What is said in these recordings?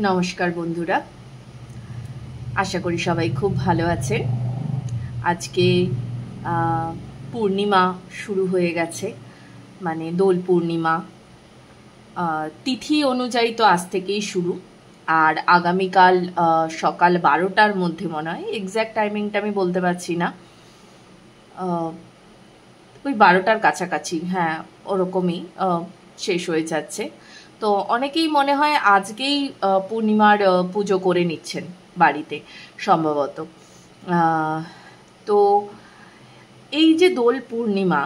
নমস্কার বন্ধুরা, আশা করি সবাই খুব ভালো আছেন। আজকে পূর্ণিমা শুরু হয়ে গেছে, মানে দোল পূর্ণিমা। তিথি অনুযায়ী তো আজ থেকেই শুরু, আর আগামীকাল সকাল 12টার মধ্যে মনে হয়, এক্স্যাক্ট টাইমিংটা আমি বলতে পারছি না, ওই 12টার কাছাকাছি, হ্যাঁ ওরকমই শেষ হয়ে যাচ্ছে। তো অনেকেই মনে হয় আজকেই পূর্ণিমার পুজো করে নিচ্ছেন বাড়িতে সম্ভবত। তো এই যে দোল পূর্ণিমা,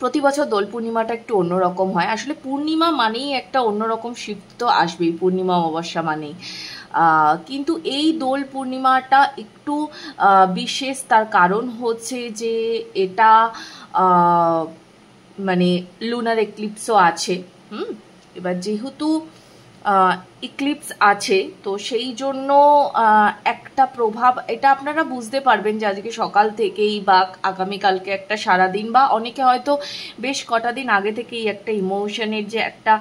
প্রতি বছর দোল পূর্ণিমাটা একটু অন্যরকম হয়। আসলে পূর্ণিমা মানেই একটা অন্যরকম শীত তো আসবেই, পূর্ণিমা অমাবস্যা মানেই। কিন্তু এই দোল পূর্ণিমাটা একটু বিশেষ, তার কারণ হচ্ছে যে এটা মানে লুনার এক্লিপসও আছে। এবার যেহেতু ইক্লিপস আছে, তো সেই জন্য একটা প্রভাব এটা আপনারা বুঝতে পারবেন যে আজকে সকাল থেকেই বা আগামীকালকে একটা সারাদিন, বা অনেকে হয়তো বেশ কটা দিন আগে থেকেই একটা ইমোশনের যে একটা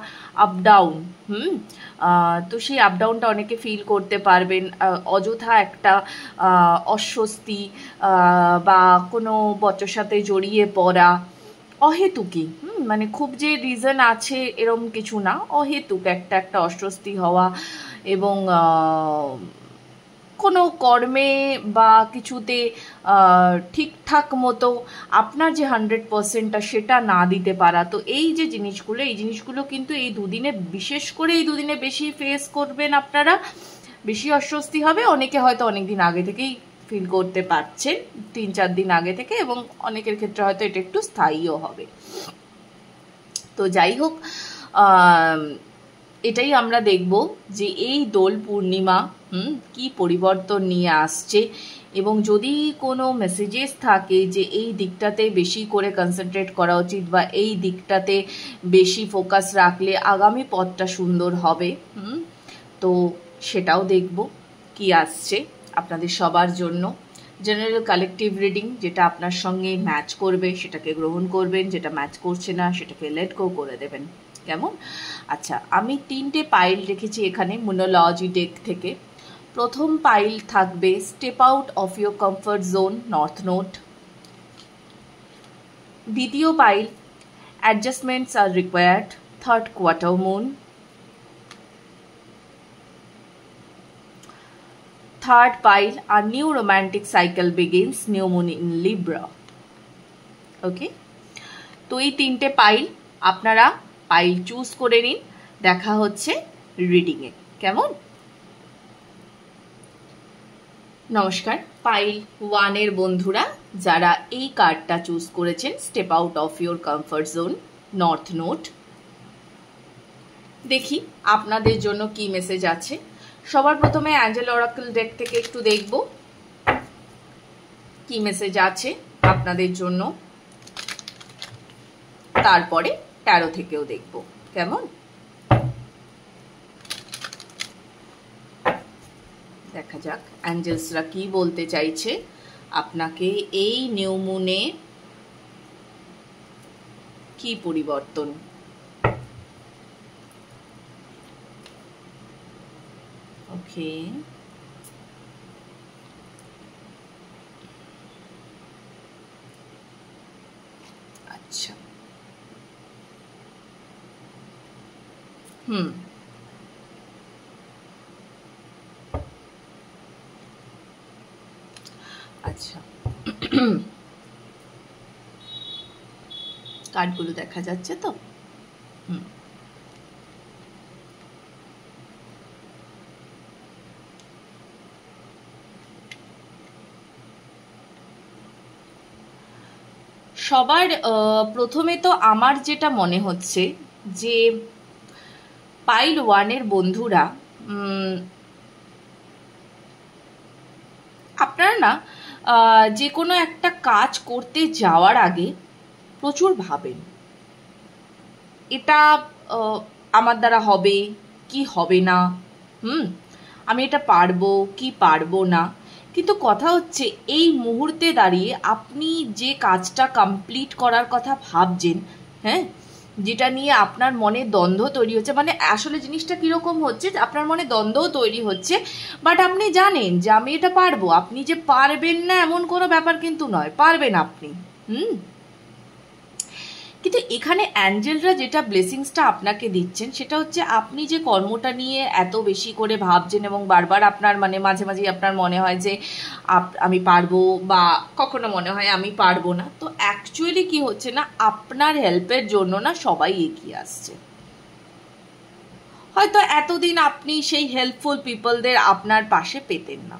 আপ ডাউন, তো সেই আপ ডাউনটা অনেকে ফিল করতে পারবেন। অযথা একটা অস্বস্তি বা কোনো বচসাতে জড়িয়ে পড়া, অহেতুকি, মানে খুব যে রিজন আছে এরম কিছু না, অহেতুক একটা অস্বস্তি হওয়া, এবং কোনো কর্মে বা কিছুতে ঠিকঠাক মতো আপনার যে 100%টা সেটা না দিতে পারা। তো এই যে জিনিসগুলো কিন্তু এই দুদিনে, বিশেষ করে এই দুদিনে বেশি ফেস করবেন আপনারা, বেশি অস্বস্তি হবে। অনেকে হয়তো অনেক দিন আগে থেকেই ফিল করতে পারছেন, 3-4 দিন আগে থেকে, এবং অনেকের ক্ষেত্রে হয়তো এটা একটু স্থায়ীও হবে। তো যাই হোক, এটাই আমরা দেখব যে এই দোল পূর্ণিমা কি পরিবর্তন নিয়ে আসছে, এবং যদি কোনো মেসেজেস থাকে যে এই দিকটাতে বেশি করে কনসেন্ট্রেট করা উচিত বা এই দিকটাতে বেশি ফোকাস রাখলে আগামী পথটা সুন্দর হবে, তো সেটাও দেখব কি আসছে আপনাদের সবার জন্য। জেনারেল কালেকটিভ রিডিং, যেটা আপনার সঙ্গে ম্যাচ করবে সেটাকে গ্রহণ করবেন, যেটা ম্যাচ করছে না সেটাকে লেট গো করে দেবেন, কেমন? আচ্ছা, আমি 3টে পাইল রেখেছি এখানে মোনোলজি ডেক থেকে। প্রথম পাইল থাকবে step out of your comfort zone, north node. দ্বিতীয় pile adjustments are required, third quarter moon. Third pile, a new romantic cycle begins, new moon in Libra. ওকে, তো এই 3টে পাইল আপনারা পাইল চুজ করে নিন, দেখা হচ্ছে রিডিংয়ে, কেমন? নমস্কার, পাইল 1-এর বন্ধুরা যারা এই কার্ডটা চুজ করেছেন, step out of your comfort zone, north node, দেখি আপনাদের জন্য কি মেসেজ আছে। সবার প্রথমে অ্যাঞ্জেল অরাকল ডেক থেকে একটু দেখব কি মেসেজ আছে আপনাদের জন্য, তারপরে ট্যারো থেকেও দেখব, কেমন? দেখা যাক অ্যাঞ্জেলসরা কি বলতে চাইছে আপনাকে এই নিউ মুনে, কি পরিবর্তন। ওকে, আচ্ছা, আচ্ছা, কার্ডগুলো দেখা যাচ্ছে তো? সবার প্রথমে তো আমার যেটা মনে হচ্ছে যে পাইল 1-এর বন্ধুরা, আপনারা না যে কোনো একটা কাজ করতে যাওয়ার আগে প্রচুর ভাবেন, এটা আমার দ্বারা হবে কি হবে না, আমি এটা পারবো কি পারবো না। কিন্তু কথা হচ্ছে এই মুহূর্তে দাঁড়িয়ে আপনি যে কাজটা কমপ্লিট করার কথা ভাবছেন, হ্যাঁ, যেটা নিয়ে আপনার মনে দ্বন্দ্ব তৈরি হচ্ছে, মানে আসলে জিনিসটা কিরকম হচ্ছে, আপনার মনে দ্বন্দ্বও তৈরি হচ্ছে, বাট আপনি জানেন যে আমি এটা পারবো। আপনি যে পারবেন না এমন কোনো ব্যাপার কিন্তু নয়, পারবেন আপনি। কিন্তু এখানে অ্যাঞ্জেলরা যেটা ব্লেসিংসটা আপনাকে দিচ্ছেন সেটা হচ্ছে আপনি যে কর্মটা নিয়ে এত বেশি করে ভাবছেন এবং বারবার আপনার মানে মাঝে মাঝে আপনার মনে হয় যে আমি পারবো, বা কখনো মনে হয় আমি পারবো না, তো অ্যাকচুয়ালি কি হচ্ছে না, আপনার হেল্পের জন্য না সবাই এগিয়ে আসছে। হয়তো এতদিন আপনি সেই হেল্পফুল পিপলদের আপনার পাশে পেতেন না,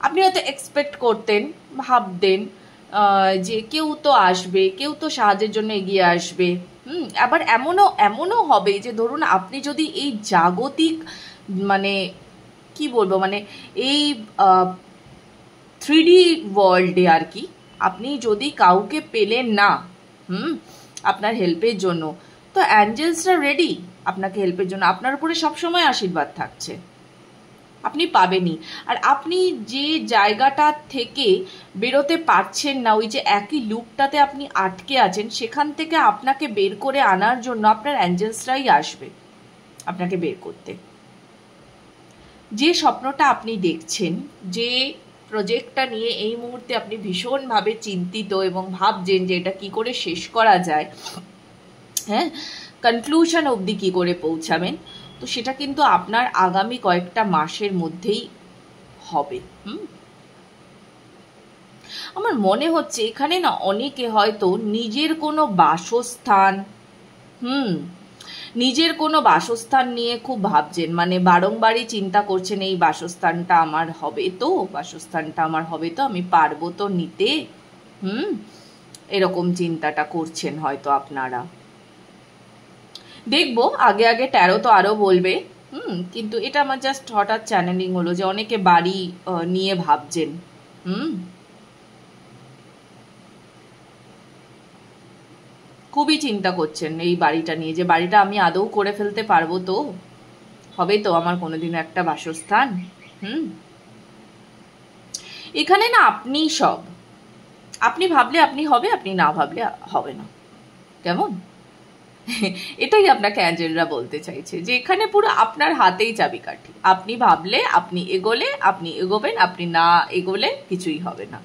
আপনি হয়তো এক্সপেক্ট করতেন, ভাবতেন যে কেউ তো আসবে, কেউ তো সাহায্যের জন্য এগিয়ে আসবে। আবার এমনও হবে যে ধরুন আপনি যদি এই জাগতিক মানে কি বলবো, মানে এই 3D ওয়ার্ল্ডে আর কি, আপনি যদি কাউকে পেলেন না আপনার হেল্পের জন্য, তো অ্যাঞ্জেলসরা রেডি আপনাকে হেল্পের জন্য, আপনার উপরে সবসময় আশীর্বাদ থাকছে, আপনি পাবেনই। আর আপনি যে জায়গাটা থেকে বেরোতে পারছেন না, ওই যে একই লুপটাতে আপনি আটকে আছেন, সেখান থেকে আপনাকে বের করে আনার জন্য আপনার অ্যাঞ্জেলসরাই আসবে আপনাকে বের করতে। যে স্বপ্নটা আপনি দেখছেন, যে প্রজেক্টটা নিয়ে এই মুহূর্তে আপনি ভীষণভাবে চিন্তিত এবং ভাবছেন যে এটা কি করে শেষ করা যায়, হ্যাঁ, কনক্লুশন অবধি কি করে পৌঁছাবেন, তো সেটা কিন্তু আপনার আগামী কয়েকটা মাসের মধ্যেই হবে। আমার মনে হচ্ছে এখানে না অনেকে হয়তো নিজের কোনো বাসস্থান নিজের কোনো বাসস্থান নিয়ে খুব ভাবছেন, মানে বারংবারই চিন্তা করছেন এই বাসস্থানটা আমার হবে তো, বাসস্থানটা আমার হবে তো, আমি পারবো তো নিতে, এরকম চিন্তাটা করছেন হয়তো আপনারা। দেখবো আগে আগে ট্যারো তো আরো বলবে, কিন্তু এটা আমার জাস্ট হঠাৎ চ্যানেলিং হলো যে অনেকে বাড়ি নিয়ে ভাবছেন। খুবই চিন্তা করছেন এই বাড়িটা নিয়ে, যে বাড়িটা আমি আদৌ করে ফেলতে পারবো তো, হবে তো আমার কোনোদিনও একটা বাসস্থান। এখানে না আপনি সব, আপনি ভাবলে আপনি হবে, আপনি না ভাবলে হবে না, কেমন? এটাই আপনাকে অ্যাঞ্জেলরা বলতে চাইছে যে এখানে পুরো আপনার হাতেই চাবিকাঠি, আপনি ভাবলে, আপনি এগোলে আপনি এগোবেন, আপনি না এগোলে কিছুই হবে না।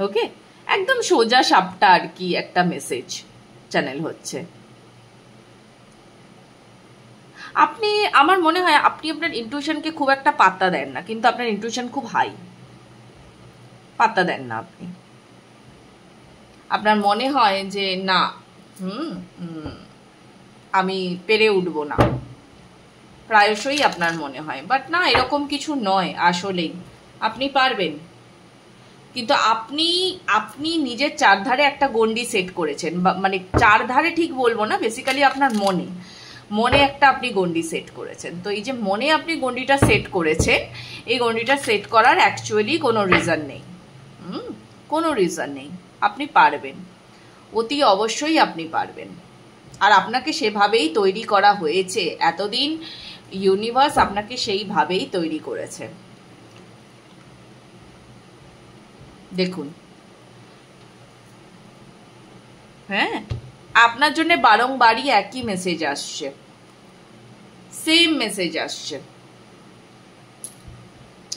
ওকে, একদম সোজা সাপটা আর কি একটা মেসেজ চ্যানেল হচ্ছে। আপনি, আমার মনে হয় আপনি আপনার ইনটিউশনকে খুব একটা পাত্তা দেন না, কিন্তু আপনার ইনটিউশন খুব হাই, পাত্তা দেন না আপনি। আপনার মনে হয় যে না আমি পেরে উঠবো না, প্রায়শই আপনার মনে হয়, বাট না, এরকম কিছু নয়, আসলেই আপনি পারবেন। কিন্তু আপনি নিজের চারধারে একটা গন্ডি সেট করেছেন, মানে চারধারে ঠিক বলবো না, বেসিক্যালি আপনার মনে একটা আপনি গন্ডি সেট করেছেন। তো এই যে মনে আপনি গন্ডিটা সেট করেছেন, এই গন্ডিটা সেট করার অ্যাকচুয়ালি কোনো রিজন নেই, কোনো রিজন নেই, আপনি পারবেন, অতি অবশ্যই আপনি পারবেন। আর আপনাকে সেভাবেই তৈরি করা হয়েছে, এতদিন ইউনিভার্স আপনাকে সেইভাবেই তৈরি করেছে। দেখুন, হ্যাঁ, আপনার জন্য বারংবারই একই মেসেজ আসছে, সেম মেসেজ আসছে,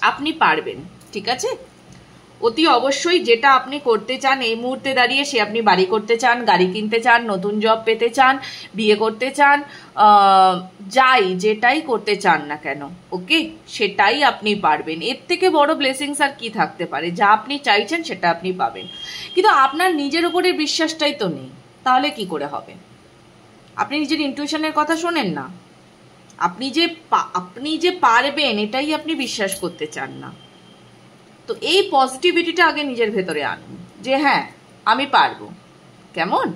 আপনি পারবেন, ঠিক আছে? অতি অবশ্যই যেটা আপনি করতে চান এই মুহূর্তে দাঁড়িয়ে, সে আপনি বাড়ি করতে চান, গাড়ি কিনতে চান, নতুন জব পেতে চান, বিয়ে করতে চান, যেটাই করতে চান না কেন, ওকে, সেটাই আপনি পারবেন। এর থেকে বড় ব্লেসিংস আর কি থাকতে পারে? যা আপনি চাইছেন সেটা আপনি পাবেন, কিন্তু আপনার নিজের উপরে বিশ্বাসটাই তো নেই, তাহলে কি করে হবে? আপনি নিজের ইনটিউশনের কথা শোনেন না, আপনি যে পারবেন এটাই আপনি বিশ্বাস করতে চান না। তো এই পজিটিভিটিটা আগে নিজের ভেতরে আনুন যে হ্যাঁ আমি পারবো, কেমন?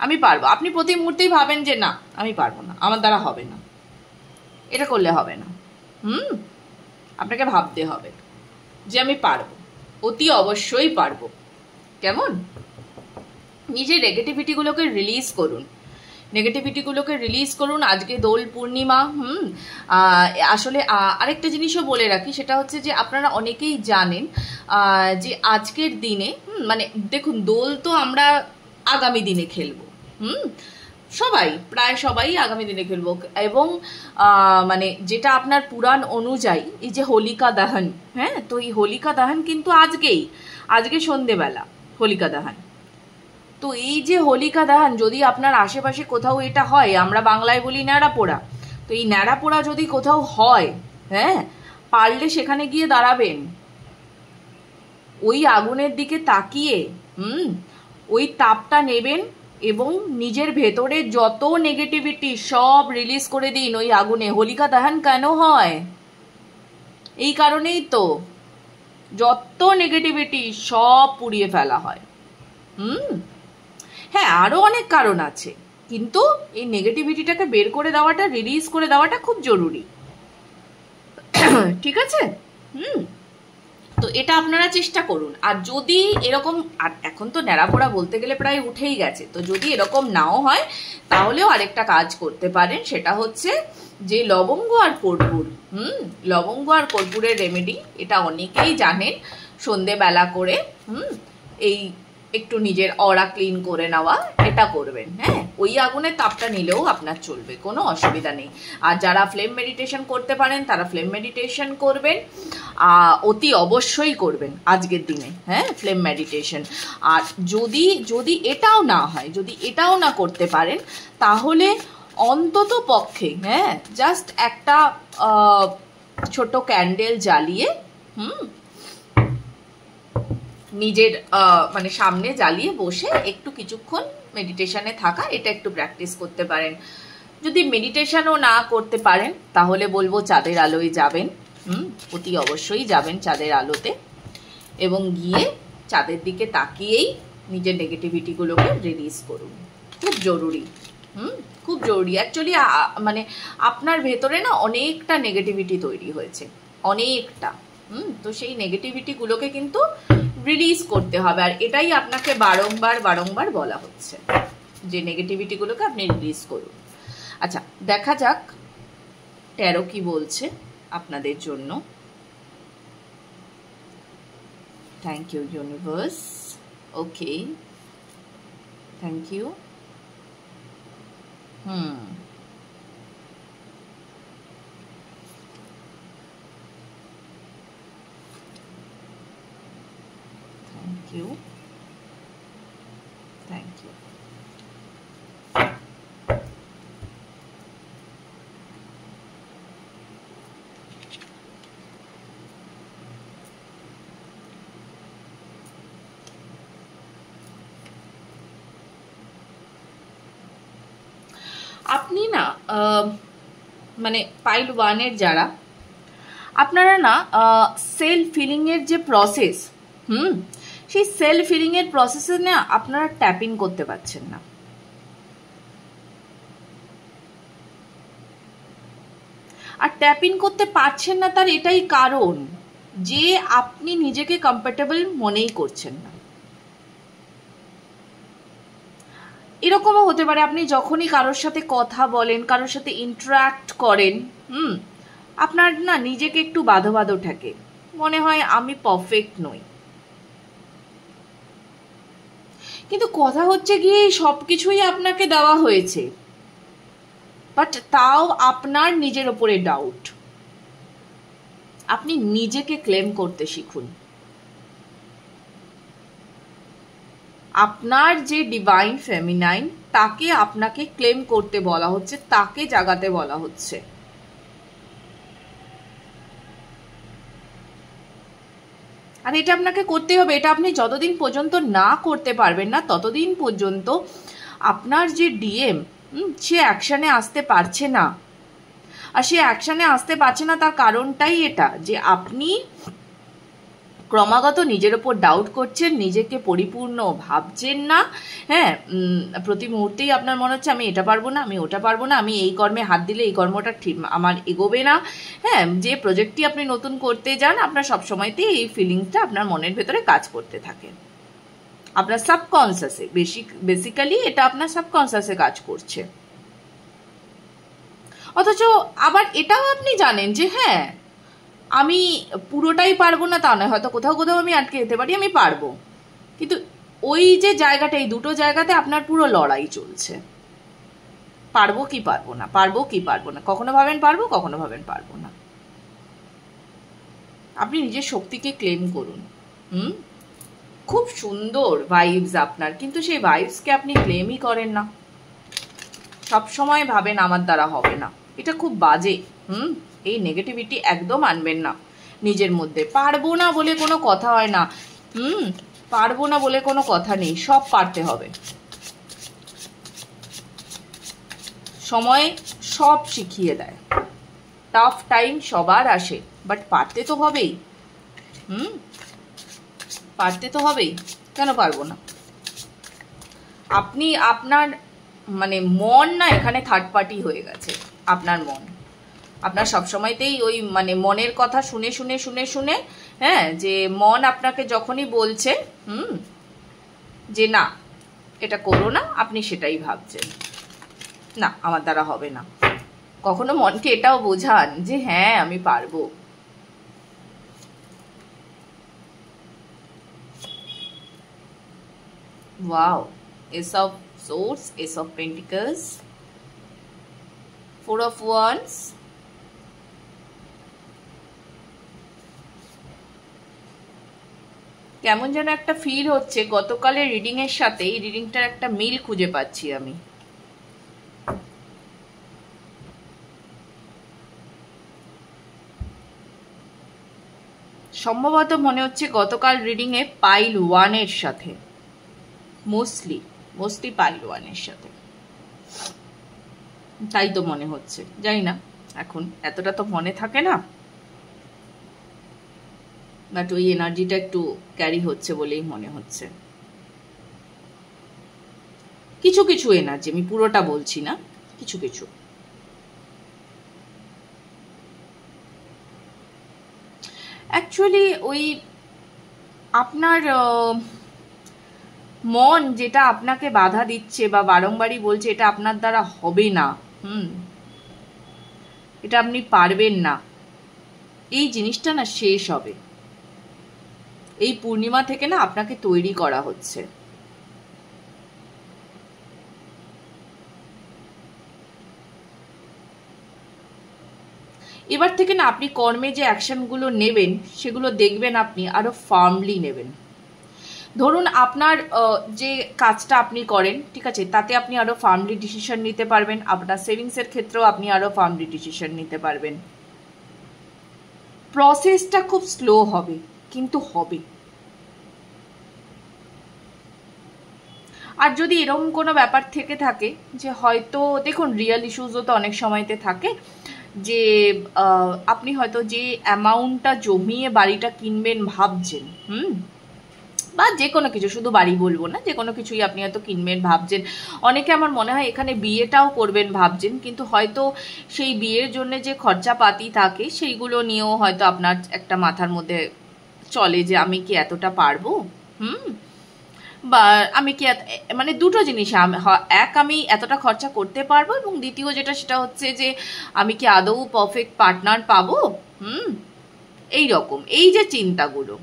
আমি পারবো। আপনি প্রতি মুহূর্তেই ভাবেন যে না আমি পারবো না, আমার দ্বারা হবে না, এটা করলে হবে না, আপনাকে ভাবতে হবে যে আমি পারবো, অতি অবশ্যই পারবো, কেমন? নিজের নেগেটিভিটিগুলোকে রিলিজ করুন, নেগেটিভিটিগুলোকে রিলিজ করুন। আজকে দোল পূর্ণিমা, আসলে আরেকটা জিনিসও বলে রাখি, সেটা হচ্ছে যে আপনারা অনেকেই জানেন যে আজকের দিনে মানে দেখুন, দোল তো আমরা আগামী দিনে খেলবো, সবাই, প্রায় সবাই আগামী দিনে খেলবো। এবং মানে যেটা আপনার পুরাণ অনুযায়ী এই যে হোলিকা দহন, হ্যাঁ, তো এই হোলিকা দহন কিন্তু আজকে সন্ধেবেলা হোলিকা দহন। তো এই যে হোলিকা দহন যদি আপনার আশেপাশে কোথাও এটা হয়, আমরা বাংলায় বলি ন্যাড়া পোড়া, তো এই ন্যাড়া পোড়া যদি কোথাও হয়, হ্যাঁ, পারলে সেখানে গিয়ে দাঁড়াবেন, ওই আগুনের দিকে তাকিয়ে ওই তাপটা নেবেন এবং নিজের ভেতরে যত নেগেটিভিটি সব রিলিজ করে দিন ওই আগুনে। হোলিকা দহন কেন হয়? এই কারণেই তো, যত নেগেটিভিটি সব পুড়িয়ে ফেলা হয়। হ্যাঁ, আরো অনেক কারণ আছে, কিন্তু এই নেগেটিভিটিটাকে বের করে দেওয়াটা, রিলিজ করে দেওয়াটা খুব জরুরি। ঠিক আছে? তো এটা আপনারা চেষ্টা করুন। আর যদি এরকম, আর এখন তো ন্যাড়াপোড়া বলতে গেলে প্রায় উঠেই গেছে, তো যদি এরকম নাও হয় তাহলেও আরেকটা কাজ করতে পারেন, সেটা হচ্ছে যে লবঙ্গ আর কর্পূর, লবঙ্গ আর কর্পূরের রেমেডি, এটা অনেকেই জানেন। সন্ধেবেলা করে এই একটু নিজের অরা ক্লিন করে নেওয়া, এটা করবেন। হ্যাঁ, ওই আগুনের তাপটা নিলেও আপনার চলবে, কোনো অসুবিধা নেই। আর যারা ফ্লেম মেডিটেশন করতে পারেন তারা ফ্লেম মেডিটেশন করবেন, অতি অবশ্যই করবেন আজকের দিনে, হ্যাঁ, ফ্লেম মেডিটেশন। আর যদি এটাও না হয়, যদি এটাও না করতে পারেন, তাহলে অন্তত পক্ষে, হ্যাঁ, জাস্ট একটা ছোট ক্যান্ডেল জ্বালিয়ে নিজের মানে সামনে জ্বালিয়ে বসে একটু কিছুক্ষণ মেডিটেশনে থাকা, এটা একটু প্র্যাকটিস করতে পারেন। যদি মেডিটেশনও না করতে পারেন তাহলে বলবো চাঁদের আলোয় যাবেন, অতি অবশ্যই যাবেন চাঁদের আলোতে, এবং গিয়ে চাঁদের দিকে তাকিয়েই নিজের নেগেটিভিটিগুলোকে রিলিজ করুন। খুব জরুরি, খুব জরুরি। অ্যাকচুয়ালি মানে আপনার ভেতরে না অনেকটা নেগেটিভিটি তৈরি হয়েছে, অনেকটা। তো সেই নেগেটিভিটিগুলোকে কিন্তু রিলিজ করতে হবে, আর এটাই আপনাকে বারংবার বারংবার বলা হচ্ছে যে নেগেটিভিটিগুলোকে আপনি রিলিজ করুন। আচ্ছা, দেখা যাক ট্যারো কি বলছে আপনাদের জন্য। Thank you universe. Okay, thank you. Thank you. Thank you. আপনি না মানে পাইল 1-এর যারা, আপনারা না সেলফ ফিলিং এর যে প্রসেস, সেই সেলফ ফিলিং এর প্রসেসে না আপনারা ট্যাপ ইন করতে পারছেন না। আর ট্যাপ ইন করতে পারছেন না তার এটাই কারণ যে আপনি নিজেকে কমফর্টেবল মনেই করছেন না। এরকমও হতে পারে আপনি যখনই কারোর সাথে কথা বলেন, কারোর সাথে ইন্টারাক্ট করেন, আপনার না নিজেকে একটু বাঁধো বাঁধো ঠেকে, মনে হয় আমি পারফেক্ট নই। কিন্তু কথা হচ্ছে গিয়ে সবকিছুই আপনাকে দেওয়া হয়েছে, বাট তাও আপনার নিজের ওপরে ডাউট। আপনি নিজেকে ক্লেম করতে শিখুন। আপনার যে ডিভাইন ফেমিনাইন, তাকে আপনাকে ক্লেম করতে বলা হচ্ছে, তাকে জাগাতে বলা হচ্ছে। আর এটা আপনাকে করতে হবে। এটা আপনি যতদিন পর্যন্ত না করতে পারবেন না, ততদিন পর্যন্ত আপনার যে ডিএম, সে অ্যাকশনে আসতে পারছে না। আর সে অ্যাকশনে আসতে পারছে না তার কারণটাই এটা যে আপনি ক্রমাগত নিজের ওপর ডাউট করছেন, নিজেকে পরিপূর্ণ ভাবছেন না। হ্যাঁ, প্রতি মুহূর্তেই আপনার মনে হচ্ছে আমি এটা পারবো না, আমি ওটা পারবো না, আমি এই কর্মে হাত দিলে এই কর্মটা ঠিক আমার এগোবে না। হ্যাঁ, যে প্রজেক্টটি আপনি নতুন করতে যান, আপনার সবসময়তেই এই ফিলিংসটা আপনার মনের ভেতরে কাজ করতে থাকে। আপনার সাবকনসিয়াসে, বেসিক্যালি এটা আপনার সাবকনসিয়াসে কাজ করছে। অথচ আবার এটাও আপনি জানেন যে হ্যাঁ, আমি পুরোটাই পারবো না তা নয়, হয়তো কোথাও কোথাও আমি আটকে যেতে পারি, আমি পারবো। কিন্তু ওই যে জায়গাটা, এই দুটো জায়গাতে আপনার পুরো লড়াই চলছে, পারবো কি পারবো না, পারবো কি পারবো না, কখনো ভাবেন পারবো, কখনো ভাবেন পারবো না। আপনি নিজের শক্তিকে ক্লেম করুন। খুব সুন্দর ভাইবস আপনার, কিন্তু সেই ভাইবসকে আপনি ক্লেমই করেন না, সব সময় ভাবেন আমার দ্বারা হবে না। এটা খুব বাজে। এই নেগেটিভিটি একদম আনবেন না নিজের মধ্যে। পারবো না বলে কোনো কথা হয় না। পারবো না বলে কোনো কথা নেই, সব পারতে হবে। সময় সব শিখিয়ে দেয়। টাফ টাইম সবার আসে, বাট পারতে তো হবেই। পারতে তো হবেই, কেন পারবো না? আপনি আপনার মানে মন না এখানে থার্ড পার্টি হয়ে গেছে। আপনার মন, আপনার সবসময়তেই ওই মানে মনের কথা শুনে শুনে শুনে শুনে, হ্যাঁ, যে মন আপনাকে যখনই বলছে যে না এটা করো না, আপনি সেটাই ভাবছেন, না আমার দ্বারা হবে না। কখনো মনকে এটাও বোঝান যে হ্যাঁ আমি পারবো। Wow, Ace of Swords, Ace of Pentacles, Four of Wands, কেমন যেন একটা ফিল হচ্ছে গতকালের রিডিং এর সাথে এই রিডিংটার একটা মিল খুঁজে পাচ্ছি আমি। সম্ভবত মনে হচ্ছে গতকাল রিডিং এ পাইল 1 এর সাথে, মোস্টলি পাইল 1 এর সাথে, তাই তো মনে হচ্ছে। জানি না, এখন এতটা তো মনে থাকে না, বাট ওই এনার্জিটা একটু ক্যারি হচ্ছে বলেই মনে হচ্ছে। কিছু কিছু এনার্জি, আমি পুরোটা বলছি না, কিছু কিছু। অ্যাকচুয়ালি ওই আপনার মন যেটা আপনাকে বাধা দিচ্ছে বা বারংবারই বলছে এটা আপনার দ্বারা হবে না, এটা আপনি পারবেন না, এই জিনিসটা না শেষ হবে। এই পূর্ণিমা থেকে না আপনাকে তৈরি করা হচ্ছে। এবার থেকে না আপনি কর্মে যে অ্যাকশনগুলো নেবেন সেগুলো দেখবেন আপনি আরো ফার্মলি নেবেন। ধরুন আপনার যে কাজটা আপনি করেন, ঠিক আছে, তাতে আপনি আরো ফার্মলি ডিসিশন নিতে পারবেন। আপনার সেভিংসের ক্ষেত্রেও আপনি আরো ফার্মলি ডিসিশন নিতে পারবেন। প্রসেসটা খুব স্লো হবে, কিন্তু হবে। আর যদি এরকম কোনো ব্যাপার থেকে থাকে যে হয়তো দেখুন রিয়েল ইস্যুসও তো অনেক সময়তে থাকে, যে আপনি হয়তো যে অ্যামাউন্টটা জমিয়ে বাড়িটা কিনবেন ভাবছেন, বা যে কোনো কিছু, শুধু বাড়ি বলবো না, যে কোনো কিছুই আপনি হয়তো কিনবেন ভাবছেন। অনেকে আমার মনে হয় এখানে বিয়েটাও করবেন ভাবছেন, কিন্তু হয়তো সেই বিয়ের জন্য যে খরচাপাতি থাকে সেইগুলো নিয়েও হয়তো আপনার একটা মাথার মধ্যে চলে যে আমি কি এতটা পারবো, বা আমি কি মানে দুটো জিনিস, এক আমি এতটা খরচা করতে পারবো, এবং দ্বিতীয় যেটা সেটা হচ্ছে যে আমি কি আদৌ পারফেক্ট পার্টনার পাবো, এই রকম এই যে চিন্তাগুলো,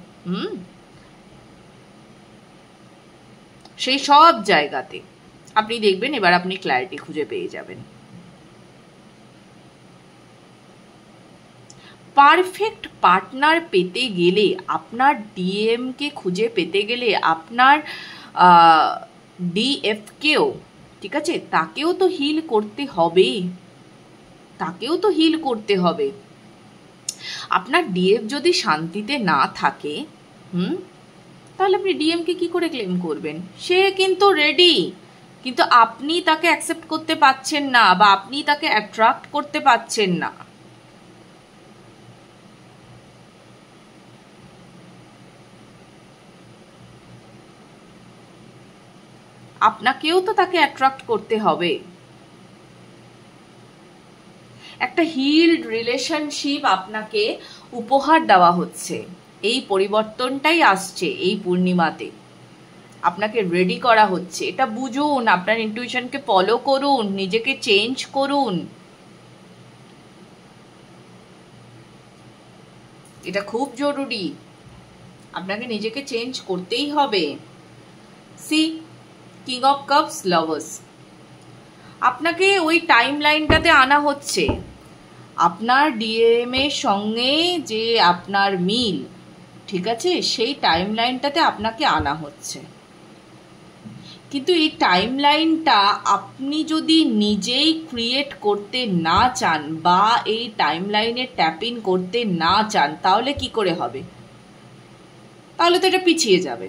সেই সব জায়গাতে আপনি দেখবেন এবার আপনি ক্ল্যারিটি খুঁজে পেয়ে যাবেন। পারফেক্ট পার্টনার পেতে গেলে, আপনার ডিএম কে খুঁজে পেতে গেলে, আপনার ডিএফ কেও, ঠিক আছে, তাকেও তো হিল করতে হবে, তাকেও তো হিল করতে হবে। আপনার ডিএফ যদি শান্তিতে না থাকে, তাহলে আপনি ডিএম কে কি করে ক্লেম করবেন? সে কিন্তু রেডি, কিন্তু আপনি তাকে অ্যাকসেপ্ট করতে পারছেন না, বা আপনি তাকে অ্যাট্রাক্ট করতে পারছেন না। আপনাকেও তো তাকে অ্যাট্রাক্ট করতে হবে। একটা হিলড রিলেশনশিপ আপনাকে উপহার দেওয়া হচ্ছে, এই পরিবর্তনটাই আসছে এই পূর্ণিমাতে, আপনাকে রেডি করা হচ্ছে। এটা বুঝুন, আপনার ইনটুইশনকে ফলো করুন, নিজেকে চেঞ্জ করুন, এটা খুব জরুরি। আপনাকে নিজেকে চেঞ্জ করতেই হবে। See king of cups, lovers. আপনাকে ওই টাইম লাইনটাতে আনা হচ্ছে, আপনার ডিএম এর সঙ্গে যে আপনার মিল, ঠিক আছে, সেই টাইম লাইনটাতে আপনাকে আনা হচ্ছে। কিন্তু এই টাইম লাইনটা আপনি যদি নিজেই ক্রিয়েট করতে না চান বা এই টাইম লাইনে ট্যাপ ইন করতে না চান, তাহলে কি করে হবে? তাহলে তো এটা পিছিয়ে যাবে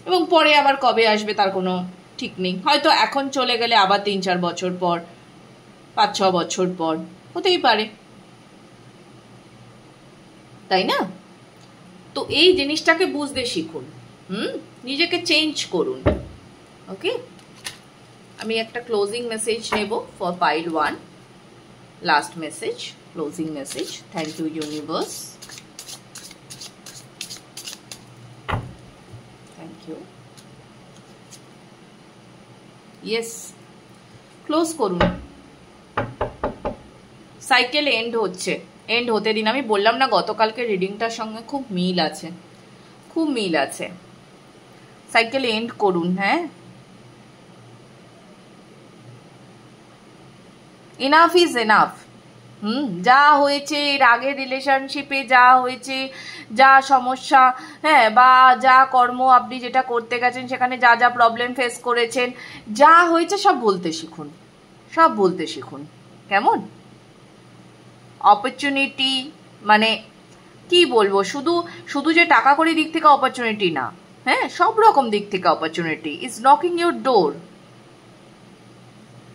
এবং পরে আবার কবে আসবে তার কোনো ঠিক নেই। হয়তো এখন চলে গেলে আবার 3-4 বছর পর, 5-6 বছর পর হতেই পারে, তাই না? তো এই জিনিসটাকে বুঝতে শিখুন, নিজেকে চেঞ্জ করুন। ওকে, আমি একটা ক্লোজিং মেসেজ নেব for pile 1, last message, closing message. Thank you universe, thank you. Yes, close করুন। সাইকেল এন্ড হচ্ছে, এন্ড হতে দিন। আমি বললাম না গতকালকে রিডিংটার সঙ্গে খুব মিল আছে, খুব মিল আছে। সাইকেল এন্ড করুন। হ্যাঁ, এনাফ ইজ এনাফ। যা হয়েছে এর আগের রিলেশনশিপে, যা হয়েছে, যা সমস্যা, হ্যাঁ, বা যা কর্ম আপনি যেটা করতে গেছেন সেখানে যা যা প্রবলেম ফেস করেছেন, যা হয়েছে সব বলতে শিখুন, সব বলতে শিখুন। কেমন? অপরচুনিটি মানে কি বলবো, শুধু শুধু যে টাকা কড়ি দিক থেকে অপরচুনিটি না, হ্যাঁ, সব রকম দিক থেকে opportunity is knocking your door,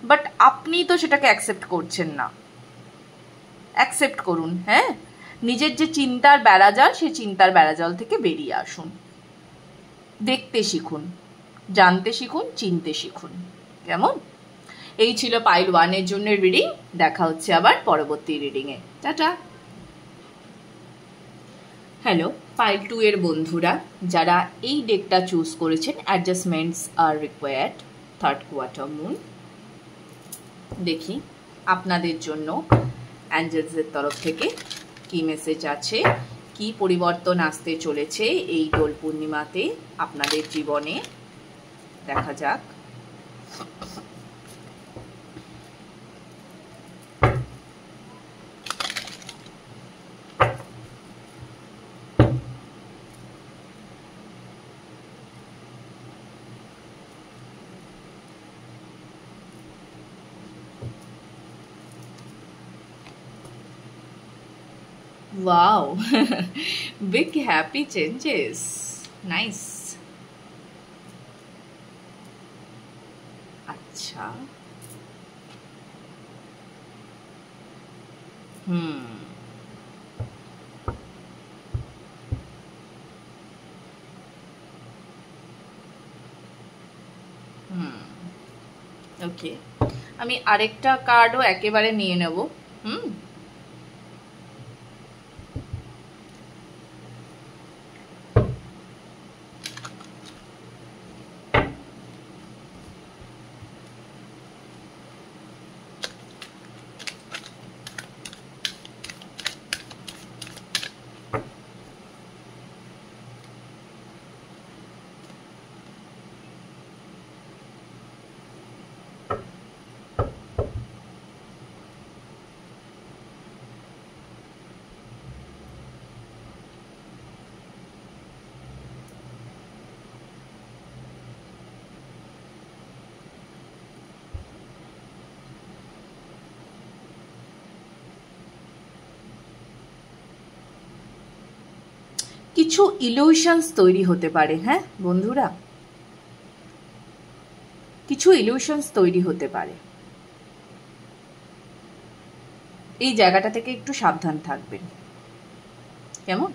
but আপনি তো সেটাকে অ্যাকসেপ্ট করছেন না। অ্যাকসেপ্ট করুন। হ্যাঁ, নিজের যে চিন্তার বেড়াজাল, সেই চিন্তার বেড়াজাল থেকে বেরিয়ে আসুন, দেখতে শিখুন, জানতে শিখুন, চিনতে শিখুন। কেমন? এই ছিল পাইল 1 এর জন্য রিডিং। দেখা হচ্ছে আবার পরবর্তী reading a. Tata. Hello pile 2 এর বন্ধুরা, যারা এই ডেকটা চুজ করেছেন, অ্যাডজাস্টমেন্টস are required, third quarter moon. দেখি আপনাদের জন্য অ্যাঞ্জেলসের তরফ থেকে কি মেসেজ আছে, কি পরিবর্তন আসতে চলেছে এই দোল পূর্ণিমাতে আপনাদের জীবনে। দেখা যাক। Wow, big happy changes. Nice. अच्छा. ওকে, আমি আরেকটা কার্ডও একেবারে নিয়ে নেব। কিছু ইলিউশনস তৈরি হতে পারে। হ্যাঁ বন্ধুরা, কিছু ইলিউশনস তৈরি হতে পারে। এই জায়গাটা থেকে একটু সাবধান থাকবেন। কেমন?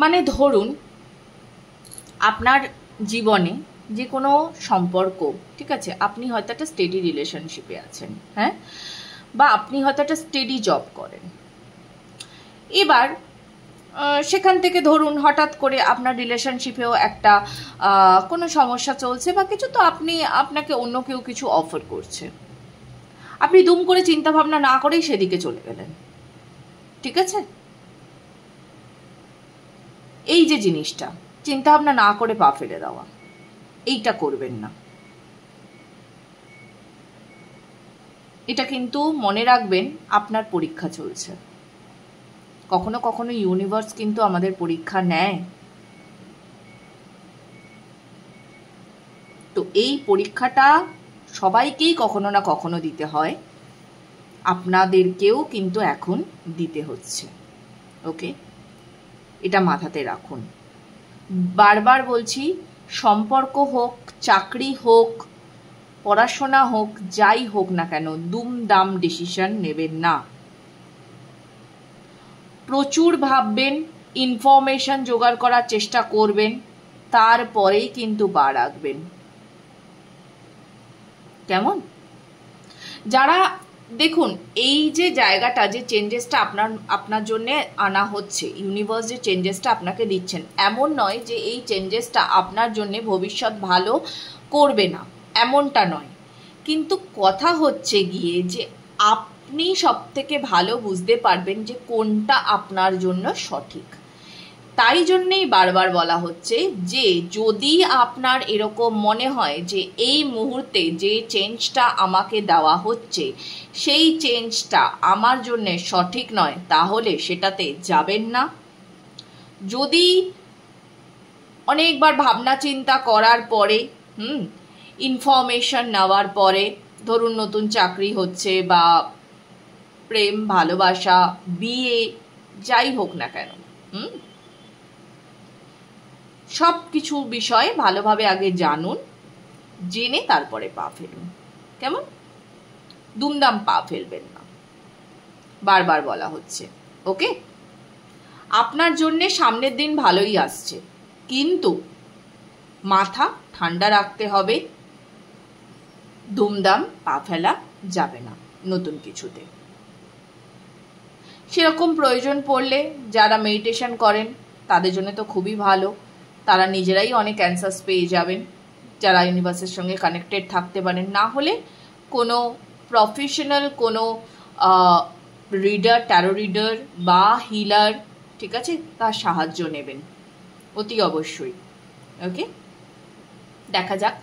মানে ধরুন আপনার জীবনে যে কোনো সম্পর্ক, ঠিক আছে, আপনি হয়তো একটা স্টেডি রিলেশনশিপে আছেন, হ্যাঁ, বা আপনি হয়তো একটা স্টেডি জব করেন। এবার সেখান থেকে ধরুন হঠাৎ করে আপনার রিলেশনশিপেও একটা কোনো সমস্যা চলছে বা কিছু, তো আপনাকে অন্য কেউ কিছু অফার করছে, আপনি দুম করে চিন্তা ভাবনা না করেই সেদিকে চলে গেলেন। ঠিক আছে, এই যে জিনিসটা, চিন্তা ভাবনা না করে পা ফেলে দেওয়া, এইটা করবেন না। এটা কিন্তু মনে রাখবেন, আপনার পরীক্ষা চলছে। কখনো কখনো ইউনিভার্স কিন্তু আমাদের পরীক্ষা নেয়। তো এই পরীক্ষাটা সবাইকেই কখনো না কখনো দিতে হয়, আপনাদেরকেও কিন্তু এখন দিতে হচ্ছে। ওকে, এটা মাথাতে রাখুন। বারবার বলছি, সম্পর্ক হোক, চাকরি হোক, পড়াশোনা হোক, যাই হোক না কেন, দুমদাম ডিসিশন নেবেন না। প্রচুর ভাববেন, ইনফরমেশন জোগাড় করার চেষ্টা করবেন, তারপরেই কিন্তু পা রাখবেন। কেমন? যারা দেখুন, এই যে জায়গাটা, যে চেঞ্জেসটা আপনার জন্য আনা হচ্ছে, ইউনিভার্স যে চেঞ্জেসটা আপনাকে দিচ্ছেন, এমন নয় যে এই চেঞ্জেসটা আপনার জন্য ভবিষ্যৎ ভালো করবে না, এমনটা নয়। কিন্তু কথা হচ্ছে গিয়ে যে আপনি সব থেকে ভালো বুঝতে পারবেন যে কোনটা আপনার জন্য সঠিক। তাই জন্যেই বারবার বলা হচ্ছে যে যদি আপনার এরকম মনে হয় যে এই মুহূর্তে যে চেঞ্জটা আমাকে দেওয়া হচ্ছে সেই চেঞ্জটা আমার জন্য সঠিক নয়, তাহলে সেটাতে যাবেন না। যদি অনেকবার ভাবনা চিন্তা করার পরে, ইনফরমেশন নেওয়ার পরে, ধরুন নতুন চাকরি হচ্ছে বা প্রেম, ভালোবাসা, বিয়ে, যাই হোক না কেন, সব কিছু বিষয়ে ভালোভাবে আগে জানুন, জেনে তারপরে পা ফেলুন। কেমন? দুমদাম পা ফেলবেন না, বারবার বলা হচ্ছে। ওকে, আপনার জন্যে সামনের দিন ভালোই আসছে, কিন্তু মাথা ঠান্ডা রাখতে হবে, দুমদাম পা ফেলা যাবে না নতুন কিছুতে। সেরকম প্রয়োজন পড়লে যারা মেডিটেশন করেন তাদের জন্য তো খুবই ভালো, তারা নিজেরাই অনেক অ্যান্সার্স পেয়ে যাবেন। যারা ইউনিভার্সের সঙ্গে কানেক্টেড থাকতে পারেন, না হলে কোনো প্রফেশনাল কোনো রিডার, ট্যারো রিডার বা হিলার, ঠিক আছে, তার সাহায্য নেবেন অতি অবশ্যই। ওকে, দেখা যাক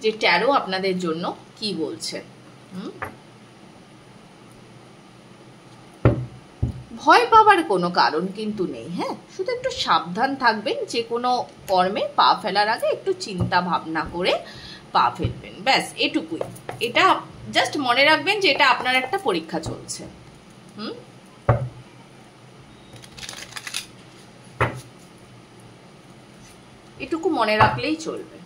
যে ট্যারো আপনাদের জন্য কি বলছে। ভয় পাওয়ার কোনো কারণ কিন্তু নেই। হ্যাঁ, শুধু একটু সাবধান থাকবেন, যে কোনো কর্মে পা ফেলার আগে একটু চিন্তা ভাবনা করে পা ফেলবেন, ব্যাস এটুকুই। এটা জাস্ট মনে রাখবেন যে এটা আপনার একটা পরীক্ষা চলছে। এটুকু মনে রাখলেই চলবে।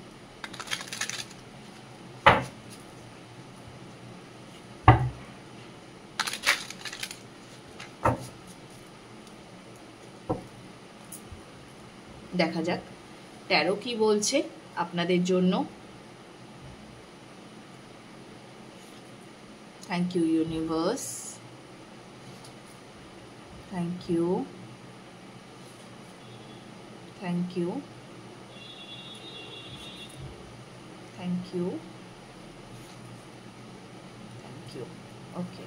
দেখা যাক ট্যারো কি বলছে আপনাদের জন্য। Thank you universe, thank you, thank you, thank you, thank you. Okay,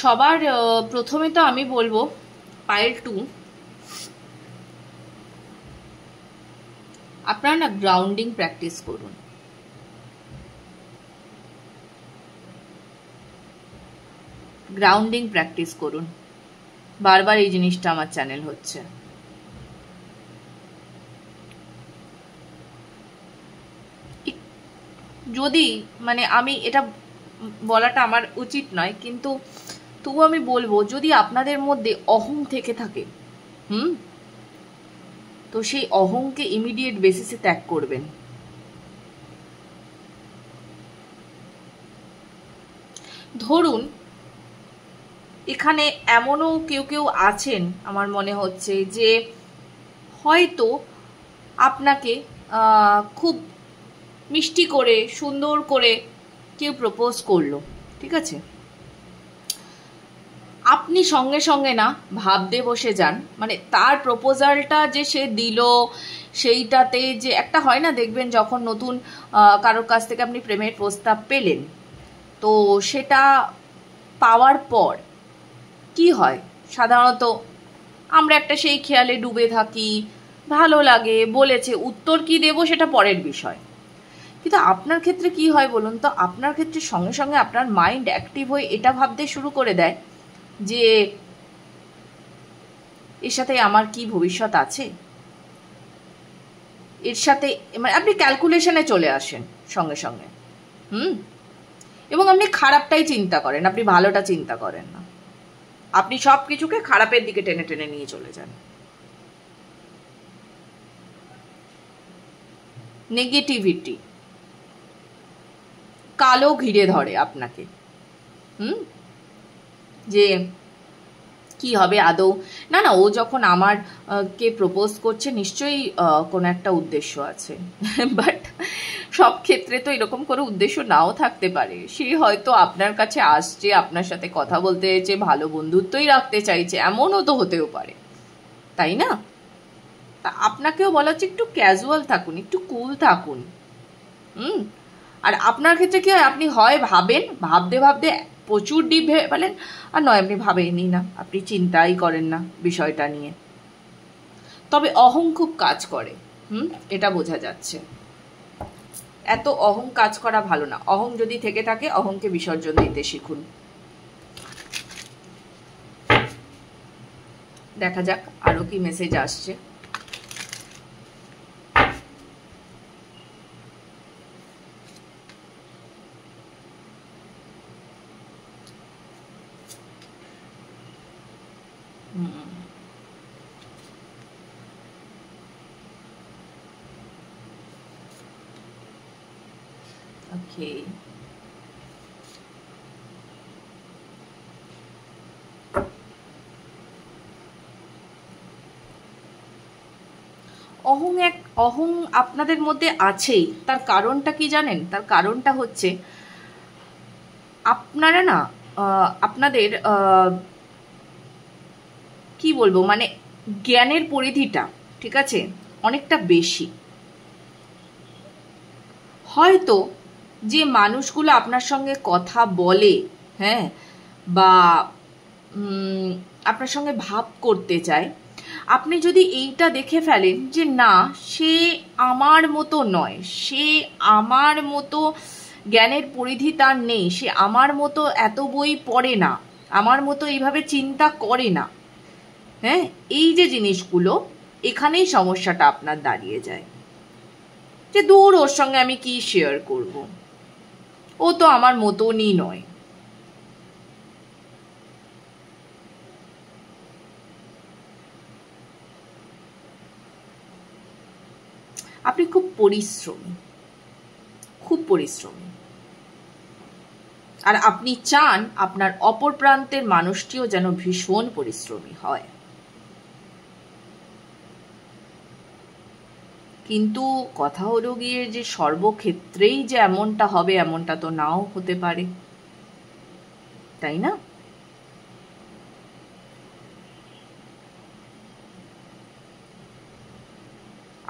সবার প্রথমে তো আমি বলবো পাইল 2, আপনারা না গ্রাউন্ডিং প্র্যাকটিস করুন। গ্রাউন্ডিং প্র্যাকটিস করুন, বারবার এই জিনিসটা আমার চ্যানেল হচ্ছে। যদি মানে আমি এটা বলাটা আমার উচিত নয়, কিন্তু তবু আমি বলবো, যদি আপনাদের মধ্যে অহং থেকে থাকে, তো সেই অহংকে ইমিডিয়েট বেসিসে ত্যাগ করবেন। ধরুন এখানে এমনও কেউ কেউ আছেন আমার মনে হচ্ছে যে হয়তো আপনাকে খুব মিষ্টি করে সুন্দর করে কেউ প্রপোজ করলো, ঠিক আছে, আপনি সঙ্গে সঙ্গে না ভাবতে বসে যান, মানে তার প্রপোজালটা যে সে দিল সেইটাতে যে একটা হয় না, দেখবেন যখন নতুন কারোর কাছ থেকে আপনি প্রেমের প্রস্তাব পেলেন, তো সেটা পাওয়ার পর কি হয় সাধারণত আমরা একটা সেই খেয়ালে ডুবে থাকি, ভালো লাগে, বলেছে, উত্তর কি দেব সেটা পরের বিষয়। কিন্তু আপনার ক্ষেত্রে কি হয় বলুন তো, আপনার ক্ষেত্রে সঙ্গে সঙ্গে আপনার মাইন্ড অ্যাক্টিভ হয়ে এটা ভাবতে শুরু করে দেয় যে এর সাথে আমার কি ভবিষ্যৎ আছে, এর সাথে, মানে আপনি ক্যালকুলেশনে চলে আসেন সঙ্গে সঙ্গে। এবং আপনি খারাপটাই চিন্তা করেন, আপনি ভালোটা চিন্তা করেন না, আপনি সব কিছুকে খারাপের দিকে টেনে টেনে নিয়ে চলে যান। নেগেটিভিটি কালো ঘিরে ধরে আপনাকে, যে কি হবে আদৌ, না না ও যখন আমার কে প্রপোজ করছে নিশ্চয়ই কোনো একটা উদ্দেশ্য আছে, বাট সব ক্ষেত্রে তো এরকম কোনো উদ্দেশ্য নাও থাকতে পারে, সে হয়তো আপনার কাছে আসছে, আপনার সাথে কথা বলতে চাইছে, ভালো বন্ধুত্বই রাখতে চাইছে, এমনও তো হতেও পারে, তাই না? তা আপনাকেও বলা হচ্ছে একটু ক্যাজুয়াল থাকুন, একটু কুল থাকুন। আর আপনার ক্ষেত্রে কি হয়, আপনি হয় ভাবেন, ভাবতে ভাবতে প্রচুর ডিপ ভেবে ফেলেন, আর নয় আপনি ভাবেনই না, আপনি চিন্তাই করেন না বিষয়টা নিয়ে। তবে অহং খুব কাজ করে, এটা বোঝা যাচ্ছে। এত অহং কাজ করা ভালো না, অহং যদি থেকে থাকে অহংকে বিসর্জন দিতে শিখুন। দেখা যাক আরো কি মেসেজ আসছে। ওকে, অহং আপনাদের মধ্যে আছেই, তার কারণটা কি জানেন? তার কারণটা হচ্ছে আপনারা না আপনাদের কি বলবো, মানে জ্ঞানের পরিধিটা, ঠিক আছে, অনেকটা বেশি। হয়তো যে মানুষগুলো আপনার সঙ্গে কথা বলে, হ্যাঁ, বা আপনার সঙ্গে ভাব করতে চায়, আপনি যদি এইটা দেখে ফেলেন যে না সে আমার মতো নয়, সে আমার মতো জ্ঞানের পরিধি তার নেই, সে আমার মতো এত বই পড়ে না, আমার মতো এইভাবে চিন্তা করে না, হ্যাঁ, এই যে জিনিসগুলো, এখানেই সমস্যাটা আপনার দাঁড়িয়ে যায় যে দূর, ওর সঙ্গে আমি কি শেয়ার করব, ও তো আমার মতনই নয়। আপনি খুব পরিশ্রমী, খুব পরিশ্রমী, আর আপনি চান আপনার অপর প্রান্তের মানুষটিও যেন ভীষণ পরিশ্রমী হয়। কিন্তু কথা হলো গিয়ে যে সর্বক্ষেত্রেই যে এমনটা হবে এমনটা তো নাও হতে পারে, তাই না?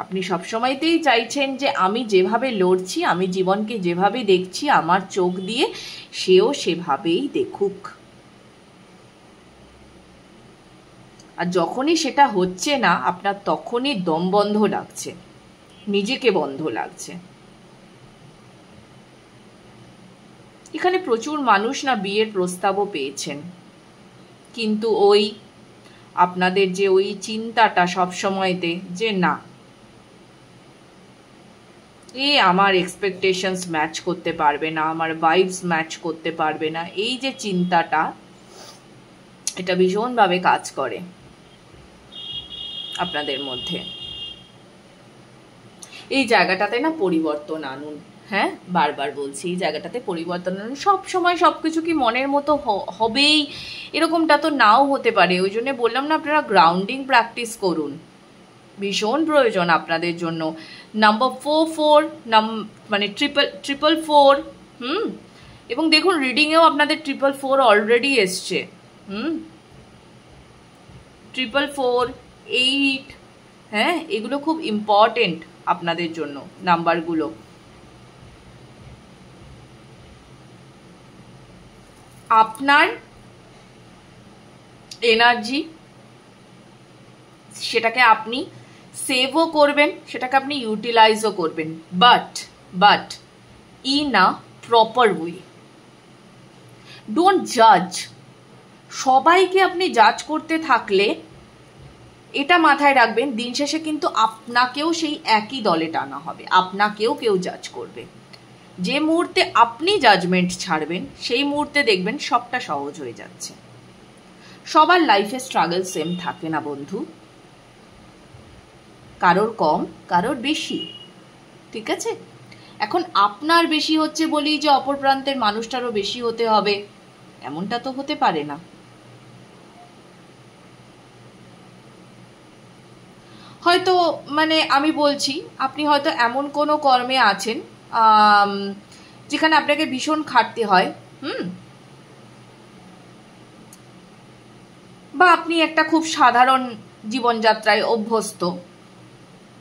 আপনি সবসময়তেই চাইছেন যে আমি যেভাবে লড়ছি, আমি জীবনকে যেভাবে দেখছি আমার চোখ দিয়ে, সেও সেভাবেই দেখুক। আর যখনই সেটা হচ্ছে না আপনার তখনই দম বন্ধ লাগছে, নিজেকে বন্ধ লাগছে। এখানে প্রচুর মানুষ না বিয়ের প্রস্তাবও পেয়েছেন, কিন্তু ওই আপনাদের যে ওই চিন্তাটা সব সময়তে যে না এ আমার এক্সপেকটেশনস ম্যাচ করতে পারবে না, আমার ভাইবস ম্যাচ করতে পারবে না, এই যে চিন্তাটা, এটা ভীষণভাবে কাজ করে আপনাদের মধ্যে। এই জায়গাটাতে না পরিবর্তন আনুন, হ্যাঁ, বারবার বলছি এই জায়গাটাতে পরিবর্তন আনুন। সব সময় সবকিছু কি মনের মতো হবেই এরকমটা তো নাও হতে পারে, ওই জন্য বললাম না আপনারা গ্রাউন্ডিং প্র্যাকটিস করুন, ভীষণ প্রয়োজন আপনাদের জন্য। নাম্বার 44 মানে 444, এবং দেখুন রিডিংয়েও আপনাদের 444 অলরেডি এসছে। 444, 8, হ্যাঁ, এগুলো খুব ইম্পর্টেন্ট আপনাদের জন্য নাম্বারগুলো। আপনার এনার্জি, সেটাকে আপনি সেভও করবেন, সেটাকে আপনি ইউটিলাইজও করবেন, but in a proper way. Don't জাজ। সবাইকে আপনি জাজ করতে থাকলে, এটা মাথায় রাখবেন, দিন শেষে কিন্তু আপনাকেও সেই একই দলে টানা হবে, আপনাকেও কেউ জাজ করবে। যে মুহূর্তে আপনি জাজমেন্ট ছাড়বেন, সেই মুহূর্তে দেখবেন সবটা সহজ হয়ে যাচ্ছে। সবার লাইফে স্ট্রাগল সেম থাকে না বন্ধু, কারোর কম, কারোর বেশি, ঠিক আছে? এখন আপনার বেশি হচ্ছে বলেই যে অপর প্রান্তের মানুষটারও বেশি হতে হবে, এমনটা তো হতে পারে না। হয়তো মানে আমি বলছি, আপনি হয়তো এমন কোনো কর্মে আছেন যেখানে আপনাকে ভীষণ খাটতে হয়, বা আপনি একটা খুব সাধারণ জীবনযাত্রায় অভ্যস্ত,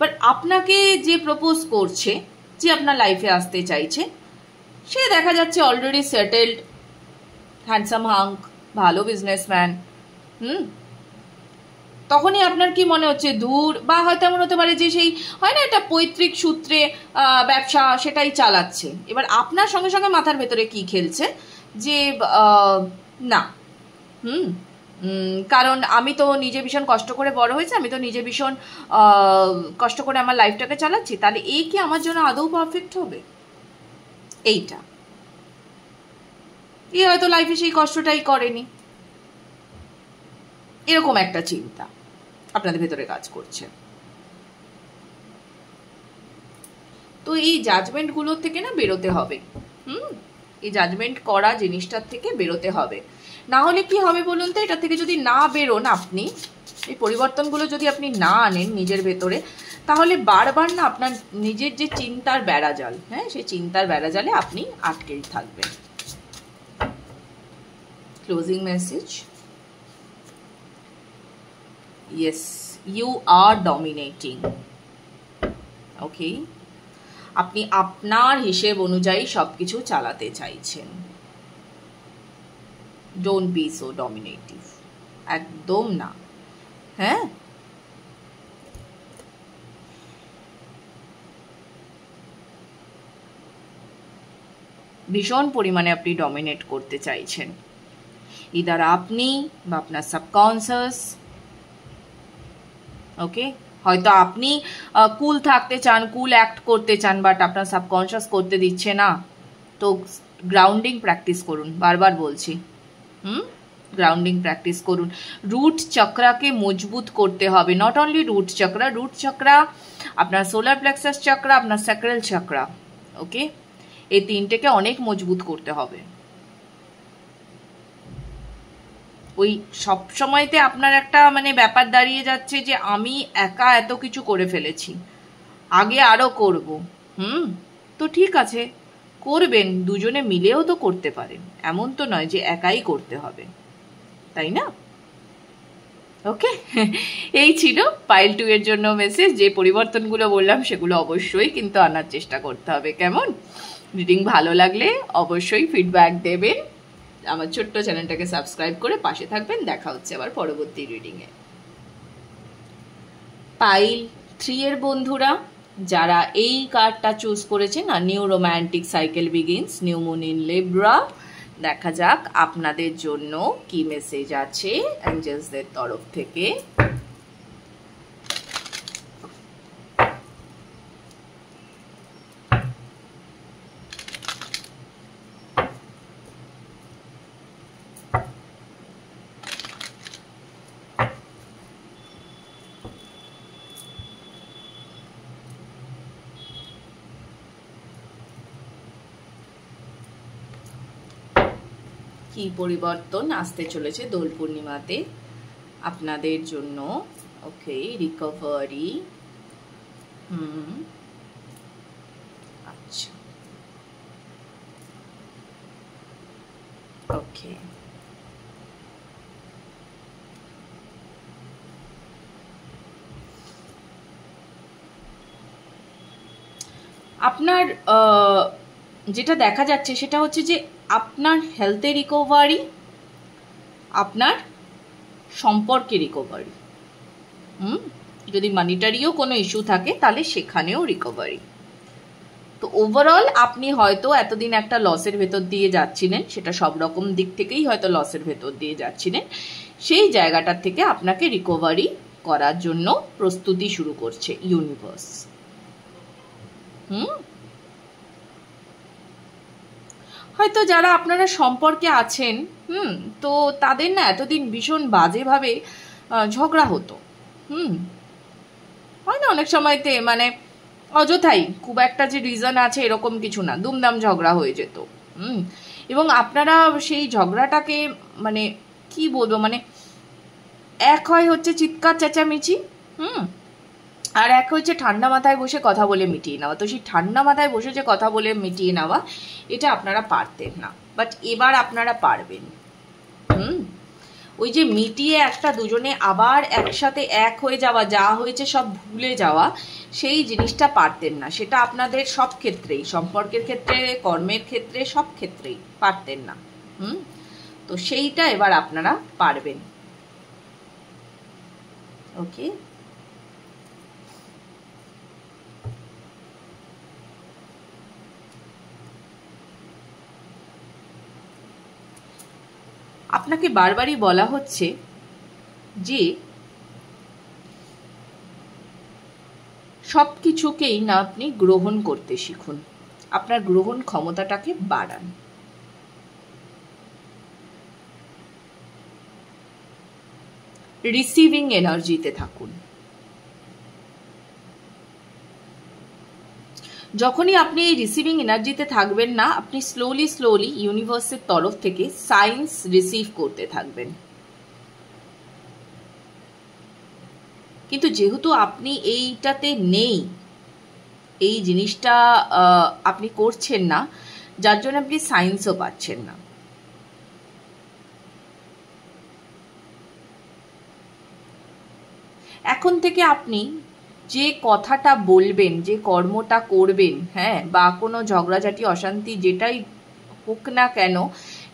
বাট আপনাকে যে প্রপোজ করছে, যে আপনার লাইফে আসতে চাইছে, সে দেখা যাচ্ছে অলরেডি সেটেলড, হ্যান্ডসাম হাঙ্ক, ভালো বিজনেসম্যান। তখনই আপনার কি মনে হচ্ছে দূর, বা হয়তো এমন হতে পারে যে সেই হয় না একটা পৈতৃক সূত্রে ব্যবসা, সেটাই চালাচ্ছে। এবার আপনার সঙ্গে সঙ্গে মাথার ভেতরে কি খেলছে যে না, কারণ আমি তো নিজে ভীষণ কষ্ট করে বড় হয়েছে, আমি তো নিজে ভীষণ কষ্ট করে আমার লাইফটাকে চালাচ্ছি, তাহলে এই কি আমার জন্য আদৌ পারফেক্ট হবে? এইটা এ হয়তো লাইফে সেই কষ্টটাই করেনি, এরকম একটা চিন্তা আপনাদের ভেতরে কাজ করছে। তো এই জাজমেন্টগুলোর থেকে না বেরোতে হবে। এই জাজমেন্ট করা জিনিসটার থেকে বেরোতে হবে। না হলে কি হবে বলুন তো, এটা থেকে যদি না বেরোন আপনি, এই পরিবর্তনগুলো যদি আপনি না আনেন নিজের ভেতরে, তাহলে বারবার না আপনার নিজের যে চিন্তার বেড়াজাল, হ্যাঁ, সেই চিন্তার বেড়াজালে আপনি আটকেই থাকবেন। Closing message. Yes, you are dominating. Okay? আপনি আপনার হিসেব অনুযায়ী সবকিছু চালাতে চাইছেন। Don't be so dominative. একদম না, হ্যাঁ? ভীষণ পরিমাণে আপনি ডমিনেট করতে চাইছেন, ইদার আপনি বা আপনার সাবকনসিয়াস। ওকে, হয়তো আপনি কুল থাকতে চান, কুল অ্যাক্ট করতে চান, বাট আপনার সাবকনশিয়াস করতে দিচ্ছে না। তো গ্রাউন্ডিং প্র্যাকটিস করুন, বারবার বলছি, গ্রাউন্ডিং প্র্যাকটিস করুন। রুট চক্রাকে মজবুত করতে হবে। নট অনলি রুট চক্রা, আপনার সোলার প্লেক্সাস চক্রা, আপনার স্যাক্রাল চক্রা, ওকে, এই তিনটেকে অনেক মজবুত করতে হবে। ওই সব সময়তে আপনার একটা মানে ব্যাপার দাঁড়িয়ে যাচ্ছে যে আমি একা এত কিছু করে ফেলেছি, আগে আরো করব। তো ঠিক আছে, করবেন, দুজনে মিলেও তো করতে পারেন, এমন তো নয় যে একাই করতে হবে, তাই না? ওকে, এই ছিল পাইল 2 এর জন্য মেসেজ। যে পরিবর্তনগুলো বললাম সেগুলো অবশ্যই কিন্তু আনার চেষ্টা করতে হবে। কেমন? রিডিং ভালো লাগলে অবশ্যই ফিডব্যাক দেবেন, আমার ছোট্ট চ্যানেলটাকে সাবস্ক্রাইব করে পাশে থাকবেন। দেখা হচ্ছে আবার পরবর্তী রিডিংয়ে। পাইল 3 এর বন্ধুরা যারা এই কার্ডটা চুজ করেছেন, না, new romantic cycle begins, new moon in Libra, দেখা যাক আপনাদের জন্য কি মেসেজ আছে অ্যাঞ্জেলসদের তরফ থেকে। কি পরিবর্তন আসতে চলেছে দোল পূর্ণিমাতে আপনাদের জন্য? ওকে, রিকভারি। আচ্ছা, ওকে। আপনার যেটা দেখা যাচ্ছে সেটা হচ্ছে যে আপনার হেলথে রিকভারি, আপনার সম্পর্কে রিকভারি, যদি মানিটারিও কোনো ইস্যু থাকে তাহলে সেখানেও রিকভারি। তো ওভারঅল আপনি হয়তো এতদিন একটা লসের ভেতর দিয়ে যাচ্ছিলেন, সেটা সব রকম দিক থেকেই হয়তো লসের ভেতর দিয়ে যাচ্ছিলেন, সেই জায়গাটার থেকে আপনাকে রিকভারি করার জন্য প্রস্তুতি শুরু করছে ইউনিভার্স। হয়তো যারা আপনারা সম্পর্কে আছেন, তো তাদের না এতদিন ভীষণ বাজেভাবে ঝগড়া হতো। হয় না অনেক সময়তে, মানে অযথাই, খুব একটা যে রিজন আছে এরকম কিছু না, দুমদাম ঝগড়া হয়ে যেত। এবং আপনারা সেই ঝগড়াটাকে মানে কি বলবো, মানে এক হয় হচ্ছে চিৎকার চেঁচামেচি, আর এক হচ্ছে ঠান্ডা মাথায় বসে কথা বলে মিটিয়ে নেওয়া। তো সেই ঠান্ডা মাথায় বসে যে কথা বলে মিটিয়ে নেওয়া, এটা আপনারা পারতেন না, বাট এবার আপনারা পারবেন। ওই যে মিটিয়ে একটা দুজনে আবার একসাথে এক হয়ে যাওয়া, যা হয়েছে সব ভুলে যাওয়া, সেই জিনিসটা পারতেন না। সেটা আপনাদের সব ক্ষেত্রেই, সম্পর্কের ক্ষেত্রে, কর্মের ক্ষেত্রে, সব ক্ষেত্রেই পারতেন না। তো সেইটা এবার আপনারা পারবেন। ওকে, আপনাকে বারবারই বলা হচ্ছে যে সব কিছুকেই না আপনি গ্রহণ করতে শিখুন, আপনার গ্রহণ ক্ষমতাটাকে বাড়ান। রিসিভিং এনার্জিতে থাকুন। যখনই আপনি এই রিসিভিং এনার্জিতে থাকবেন না, আপনি স্লোলি স্লোলি ইউনিভার্সের তরফ থেকে সাইন্স রিসিভ করতে থাকবেন। কিন্তু যেহেতু আপনি এইটাতে নেই, এই জিনিসটা আপনি করছেন না, যার জন্য আপনি সাইন্সও পাচ্ছেন না। এখন থেকে আপনি যে কথাটা বলবেন, যে কর্মটা করবেন, বা কোনো ঝগড়াঝাটি অশান্তি যেটাই হোক না কেন,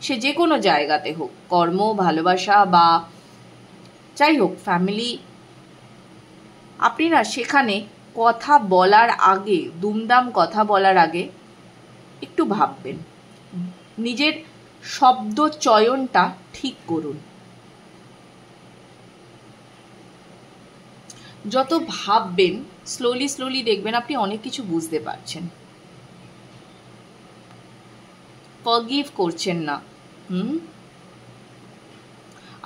সে যে কোনো জায়গাতে হোক, কর্ম, ভালোবাসা বা যাই হোক, ফ্যামিলি, আপনি না সেখানে কথা বলার আগে, দুমদাম কথা বলার আগে একটু ভাববেন, নিজের শব্দ চয়নটা ঠিক করুন। যত ভাববেন, স্লোলি স্লোলি দেখবেন আপনি অনেক কিছু বুঝতে পারছেন। ফরগিভ করছেন না,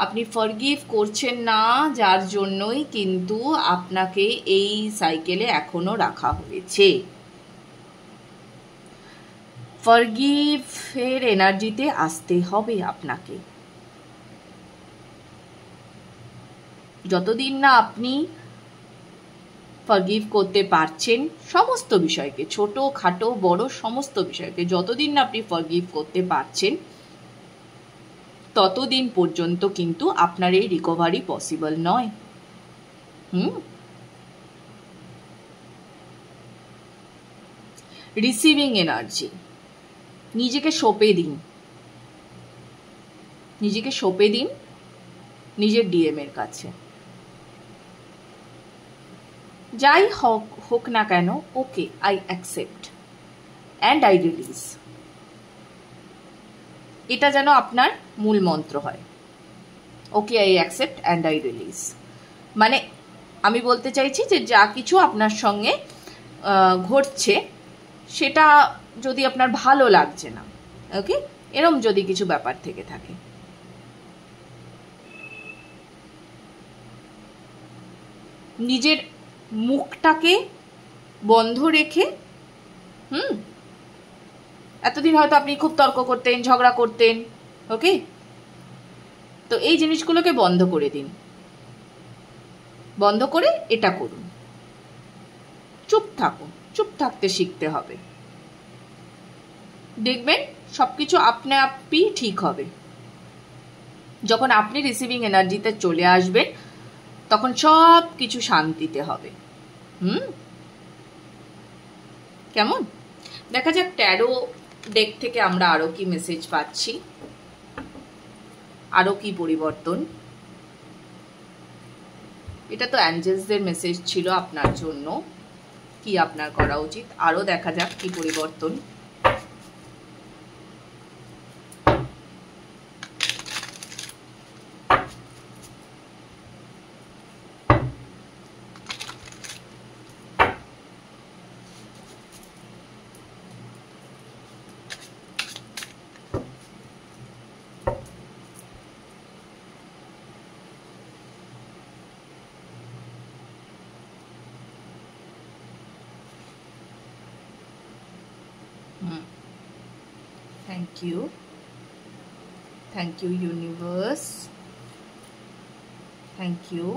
আপনি ফরগিভ করছেন না, যার জন্যই কিন্তু আপনাকে এই সাইকেলে এখনো রাখা হয়েছে। ফরগিভের এনার্জিতে আসতে হবে আপনাকে। যতদিন না আপনি ফরগিভ করতে পারছেন সমস্ত বিষয়কে, ছোট খাটো বড় সমস্ত বিষয়কে, যতদিন না আপনি ফরগিভ করতে পারছেন, ততদিন পর্যন্ত কিন্তু আপনার এই রিকভারি পসিবল নয়। রিসিভিং এনার্জি, নিজেকে সঁপে দিন, নিজেকে সঁপে দিন নিজের ডিএম এর কাছে। যাই হোক না কেন, okay, I accept and I release, এটা যেন আপনার মূল মন্ত্র হয়। Okay, I accept and I release, মানে আমি বলতে চাইছি যে যা কিছু আপনার সঙ্গে ঘটছে, সেটা যদি আপনার ভালো লাগছে না, ওকে, এরম যদি কিছু ব্যাপার থেকে থাকে, নিজের মুখটাকে বন্ধ রেখে, এতদিন হয়তো আপনি খুব তর্ক করতেন, ঝগড়া করতেন, ওকে, তো এই জিনিসগুলোকে বন্ধ করে দিন। বন্ধ করে এটা করুন। চুপ থাকুন, চুপ থাকতে শিখতে হবে। দেখবেন সবকিছু আপনা আপনি ঠিক হবে। যখন আপনি রিসিভিং এনার্জিতে চলে আসবেন তখন সব কিছু শান্তিতে হবে। কেমন? দেখা যাক ট্যারো ডেক থেকে আমরা আরো কি মেসেজ পাচ্ছি, আরো কি পরিবর্তন। এটা তো অ্যাঞ্জেলসদের মেসেজ ছিল আপনার জন্য, কি আপনার করা উচিত। আরো দেখা যাক কি পরিবর্তন। Thank you. Thank you, universe. Thank you.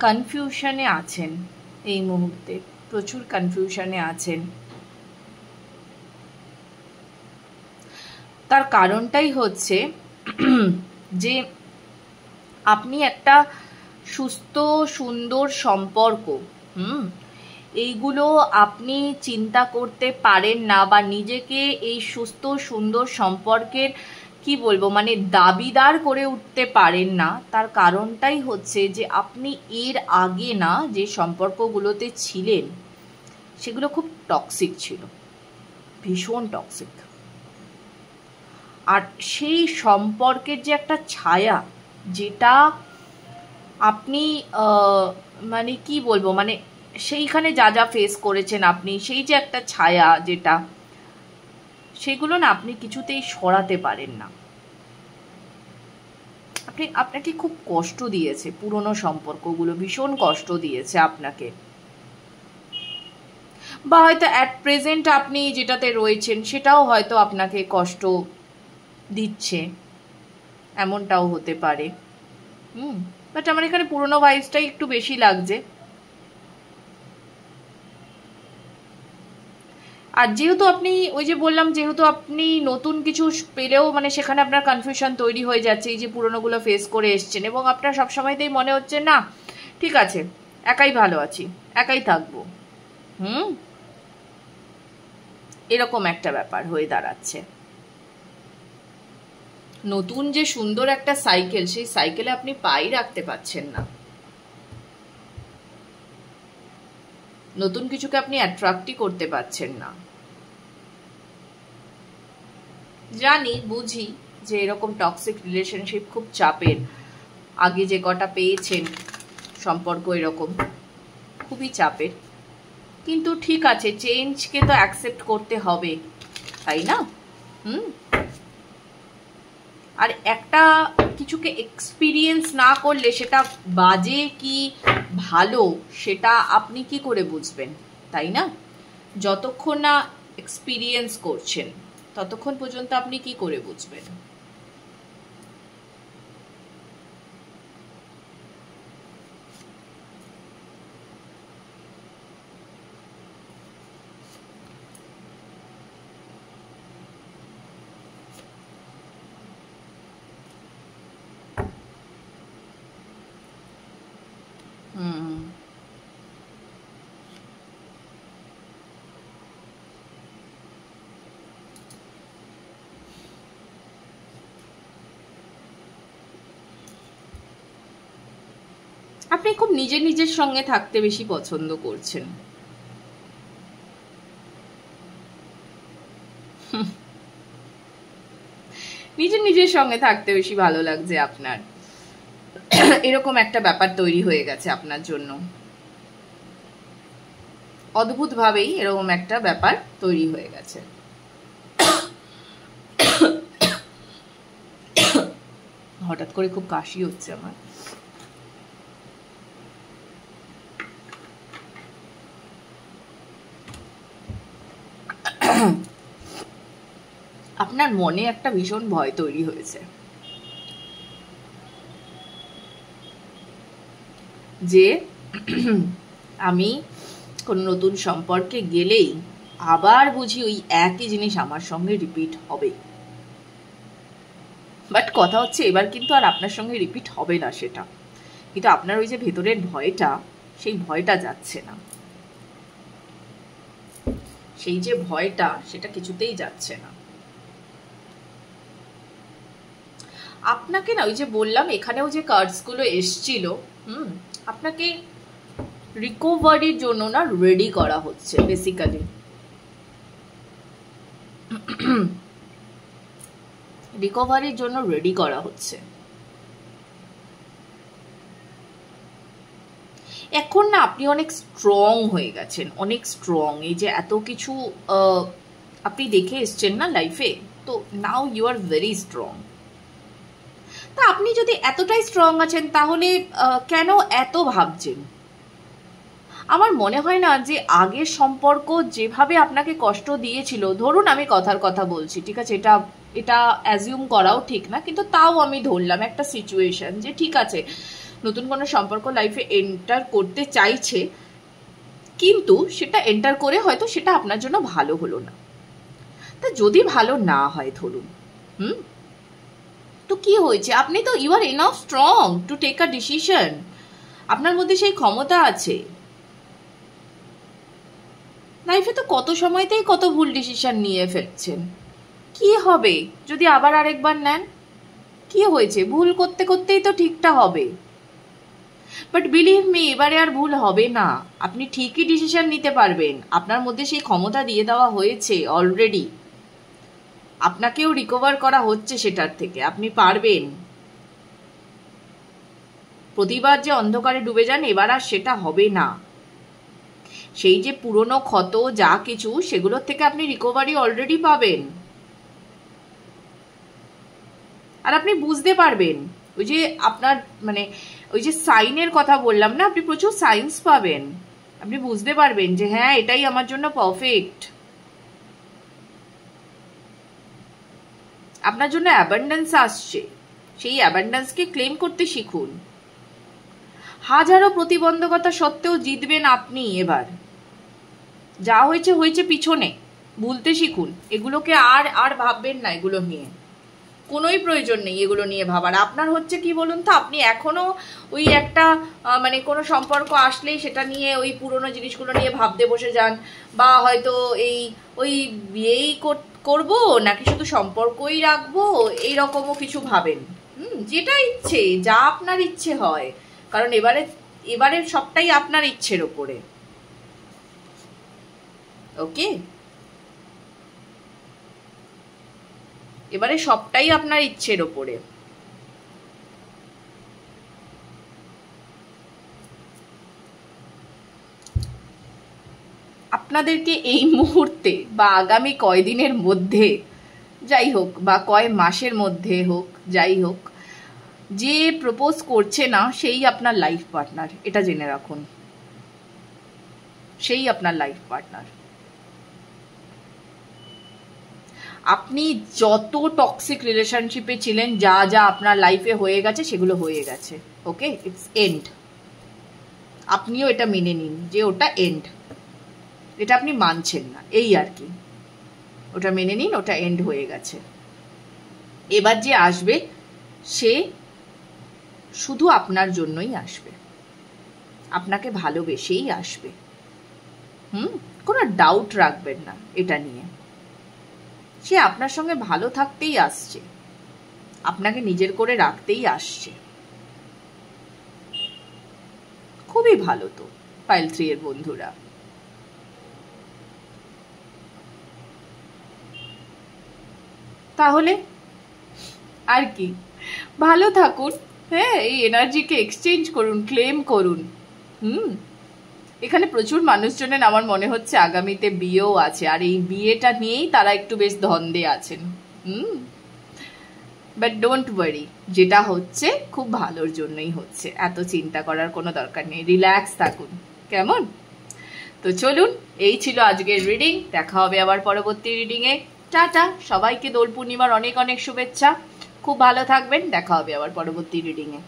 কনফিউশনে আছেন এই মুহূর্তে, প্রচুর কনফিউশনে আছেন। তার কারণটাই হচ্ছে যে আপনি একটা সুস্থ সুন্দর সম্পর্ক এইগুলো আপনি চিন্তা করতে পারেন না, বা নিজেকে এই সুস্থ সুন্দর সম্পর্কের কি বলবো মানে দাবিদার করে উঠতে পারেন না। তার কারণটাই হচ্ছে যে আপনি এর আগে না যে সম্পর্কগুলোতে ছিলেন সেগুলো খুব টক্সিক ছিল, ভীষণ টক্সিক। আর সেই সম্পর্কের যে একটা ছায়া, যেটা আপনি মানে কি বলবো মানে সেইখানে যা যা ফেস করেছেন আপনি, সেই যে একটা ছায়া যেটা, সেগুলো না আপনি কিছুতেই সরাতে পারেন না। আপনাকে খুব কষ্ট দিয়েছে পুরনো সম্পর্কগুলো, ভীষণ কষ্ট দিয়েছে আপনাকে। বা হয়তো অ্যাট প্রেজেন্ট আপনি যেটাতে রয়েছেন সেটাও হয়তো আপনাকে কষ্ট দিচ্ছে, এমনটাও হতে পারে। বাট আমার এখানে পুরনো ভাইবসটাই একটু বেশি লাগছে। আর যেহেতু আপনি ওই যে বললাম, যেহেতু আপনি নতুন কিছু পেলেও মানে সেখানে আপনার কনফিউশন তৈরি হয়ে যাচ্ছে, এই যে পুরনোগুলো ফেস করে এসছেন, এবং আপনার সবসময়তেই মনে হচ্ছে না ঠিক আছে একাই ভালো আছি, একাই থাকবো, এরকম একটা ব্যাপার হয়ে দাঁড়াচ্ছে। নতুন যে সুন্দর একটা সাইকেল, সেই সাইকেলে আপনি পাই রাখতে পারছেন না। নতুন কিছুকে আপনি অ্যাট্রাক্টই করতে পারছেন না। জানি, বুঝি যে এরকম টক্সিক রিলেশনশিপ খুব চাপের। আগে যে কটা পেয়েছেন সম্পর্ক এরকম খুবই চাপের, কিন্তু ঠিক আছে, চেঞ্জকে তো অ্যাকসেপ্ট করতে হবে, তাই না? আর একটা কিছুকে এক্সপিরিয়েন্স না করলে সেটা বাজে কি ভালো সেটা আপনি কি করে বুঝবেন, তাই না? যতক্ষণ না এক্সপিরিয়েন্স করছেন ততক্ষণ পর্যন্ত আপনি কি করে বুঝবেন? আপনি খুব নিজের সঙ্গে থাকতে বেশি পছন্দ করছেন। নিজের সঙ্গে থাকতে বেশি ভালো লাগছে আপনার, এরকম একটা ব্যাপার তৈরি হয়ে গেছে আপনার জন্য। অদ্ভুত ভাবেই এরকম একটা ব্যাপার তৈরি হয়ে গেছে। হঠাৎ করে খুব কাশি হচ্ছে আমার। আপনার মনে একটা ভীষণ ভয় তৈরি হয়েছে যে আমি কোন নতুন সম্পর্কে গেলেই আবার বুঝি ওই একই জিনিস আমার সঙ্গে রিপিট হবে। বাট কথা হচ্ছে এবার কিন্তু আর আপনার সঙ্গে রিপিট হবে না সেটা, কিন্তু আপনার ওই যে ভেতরের ভয়টা, সেই ভয়টা যাচ্ছে না। সেই যে ভয়টা, সেটা কিছুতেই যাচ্ছে না। আপনাকে না ওই যে বললাম, এখানেও যে কার্ডসগুলো এসছিল, আপনাকে রিকভারির জন্য না রেডি করা হচ্ছে বেসিক্যালি। রিকভারির জন্য রেডি করা হচ্ছে। এখন না আপনি অনেক স্ট্রং হয়ে গেছেন, অনেক স্ট্রং। এই যে এত কিছু আপনি দেখে এসছেন না লাইফে, তো now you are very strong. তা আপনি যদি এতটাই স্ট্রং আছেন তাহলে কেন এত ভাবছেন? আমার মনে হয় না যে আগের সম্পর্ক যেভাবে আপনাকে কষ্ট দিয়েছিল, ধরুন আমি কথার কথা বলছি, ঠিক আছে, এটা অ্যাজিউম করাও ঠিক না, কিন্তু তাও আমি ধরলাম একটা সিচুয়েশন যে ঠিক আছে নতুন কোনো সম্পর্ক লাইফে এন্টার করতে চাইছে, কিন্তু সেটা এন্টার করে হয়তো সেটা আপনার জন্য ভালো হলো না। তা যদি ভালো না হয় ধরুন, তো কি হয়েছে? আপনি তো you are enough strong to take a decision. আপনার মধ্যে সেই ক্ষমতা আছে। লাইফে তো কত সময়তেই কত ভুল ডিসিশন নিয়ে ফেলছেন। কি হবে যদি আবার আরেকবার নেন? কি হয়েছে? ভুল করতে করতেই তো ঠিকটা হবে। বাট বিলিভ মি, এবারে আর ভুল হবে না। আপনি ঠিকই ডিসিশন নিতে পারবেন। আপনার মধ্যে সেই ক্ষমতা দিয়ে দেওয়া হয়েছে অলরেডি। আপনাকেও রিকভার করা হচ্ছে সেটার থেকে। আপনি পারবেন। প্রতিবার যে অন্ধকারে ডুবে যান, এবার আর সেটা হবে না। সেই যে পুরনো ক্ষত যা কিছু, সেগুলোর থেকে আপনি রিকভারি অলরেডি পাবেন। আর আপনি বুঝতে পারবেন, ওই যে আপনার মানে ওই যে সাইনের কথা বললাম না, আপনি প্রচুর সাইন্স পাবেন। আপনি বুঝতে পারবেন যে হ্যাঁ এটাই আমার জন্য পারফেক্ট। আপনার জন্য অ্যাবান্ডেন্স আসছে, সেই অ্যাবান্ডেন্সকে ক্লেম করতে শিখুন। হাজারো প্রতিবন্ধকতা সত্ত্বেও জিতবেন আপনি এবার। যা হয়েছে হয়েছে, পিছনে ভুলতে শিখুন। এগুলোকে আর আর ভাববেন না, এগুলো নিয়ে কোনোই প্রয়োজন নেই এগুলো নিয়ে ভাবার। আপনার হচ্ছে কি বলুন তো, আপনি এখনো ওই একটা মানে কোনো সম্পর্ক আসলেই সেটা নিয়ে ওই পুরনো জিনিসগুলো নিয়ে ভাবতে বসে যান, বা হয়তো ওই বিয়েই করবো নাকি শুধু সম্পর্কই রাখবো, এইরকমও কিছু ভাবেন। যেটা ইচ্ছে, যা আপনার ইচ্ছে হয়, কারণ এবারে সবটাই আপনার ইচ্ছের ওপরে। ওকে, এবারে সবটাই আপনার ইচ্ছের ওপরে। আপনাদেরকে এই মুহূর্তে বা আগামী কয়দিনের মধ্যে যাই হোক, বা কয় মাসের মধ্যে হোক, যাই হোক, যে প্রপোজ করছে না সেই আপনার লাইফ পার্টনার, এটা জেনে রাখুন। সেই আপনার লাইফ পার্টনার। আপনি যত টক্সিক রিলেশনশিপে ছিলেন, যা যা আপনার লাইফে হয়ে গেছে, সেগুলো হয়ে গেছে। ওকে, ইটস এন্ড। আপনিও এটা মেনে নিন যে ওটা এন্ড। এটা আপনি মানছেন না, এই আর কি। ওটা মেনে নিন, ওটা এন্ড হয়ে গেছে। এবার যে আসবে সে শুধু আপনার জন্যই আসবে, আপনাকে ভালোবেসেই আসবে। কোনো ডাউট রাখবেন না এটা নিয়ে। সে আপনার সঙ্গে ভালো থাকতেই আসছে, আপনাকে নিজের করে রাখতেই আসছে। খুবই ভালো তো পাইল 3 এর বন্ধুরা। তাহলে আর কি, ভালো থাকুন। হ্যাঁ, এই এনার্জিকে এক্সচেঞ্জ করুন, ক্লেম করুন। এখানে প্রচুর মানুষজনের আমার মনে হচ্ছে আগামীতে বিয়েও আছে, আর এই বিয়েটা নিয়েই তারা একটু বেশ ধন্দে আছেন। বাট ডোন্ট ওয়ারি, যেটা হচ্ছে খুব ভালোর জন্যই হচ্ছে, এত চিন্তা করার কোনো দরকার নেই, রিল্যাক্স থাকুন। কেমন? তো চলুন, এই ছিল আজকের রিডিং। দেখা হবে আবার পরবর্তী রিডিংয়ে। টাটা, সবাইকে দোল পূর্ণিমার অনেক অনেক শুভেচ্ছা। খুব ভালো থাকবেন, দেখা হবে আবার পরবর্তী রিডিংয়ে।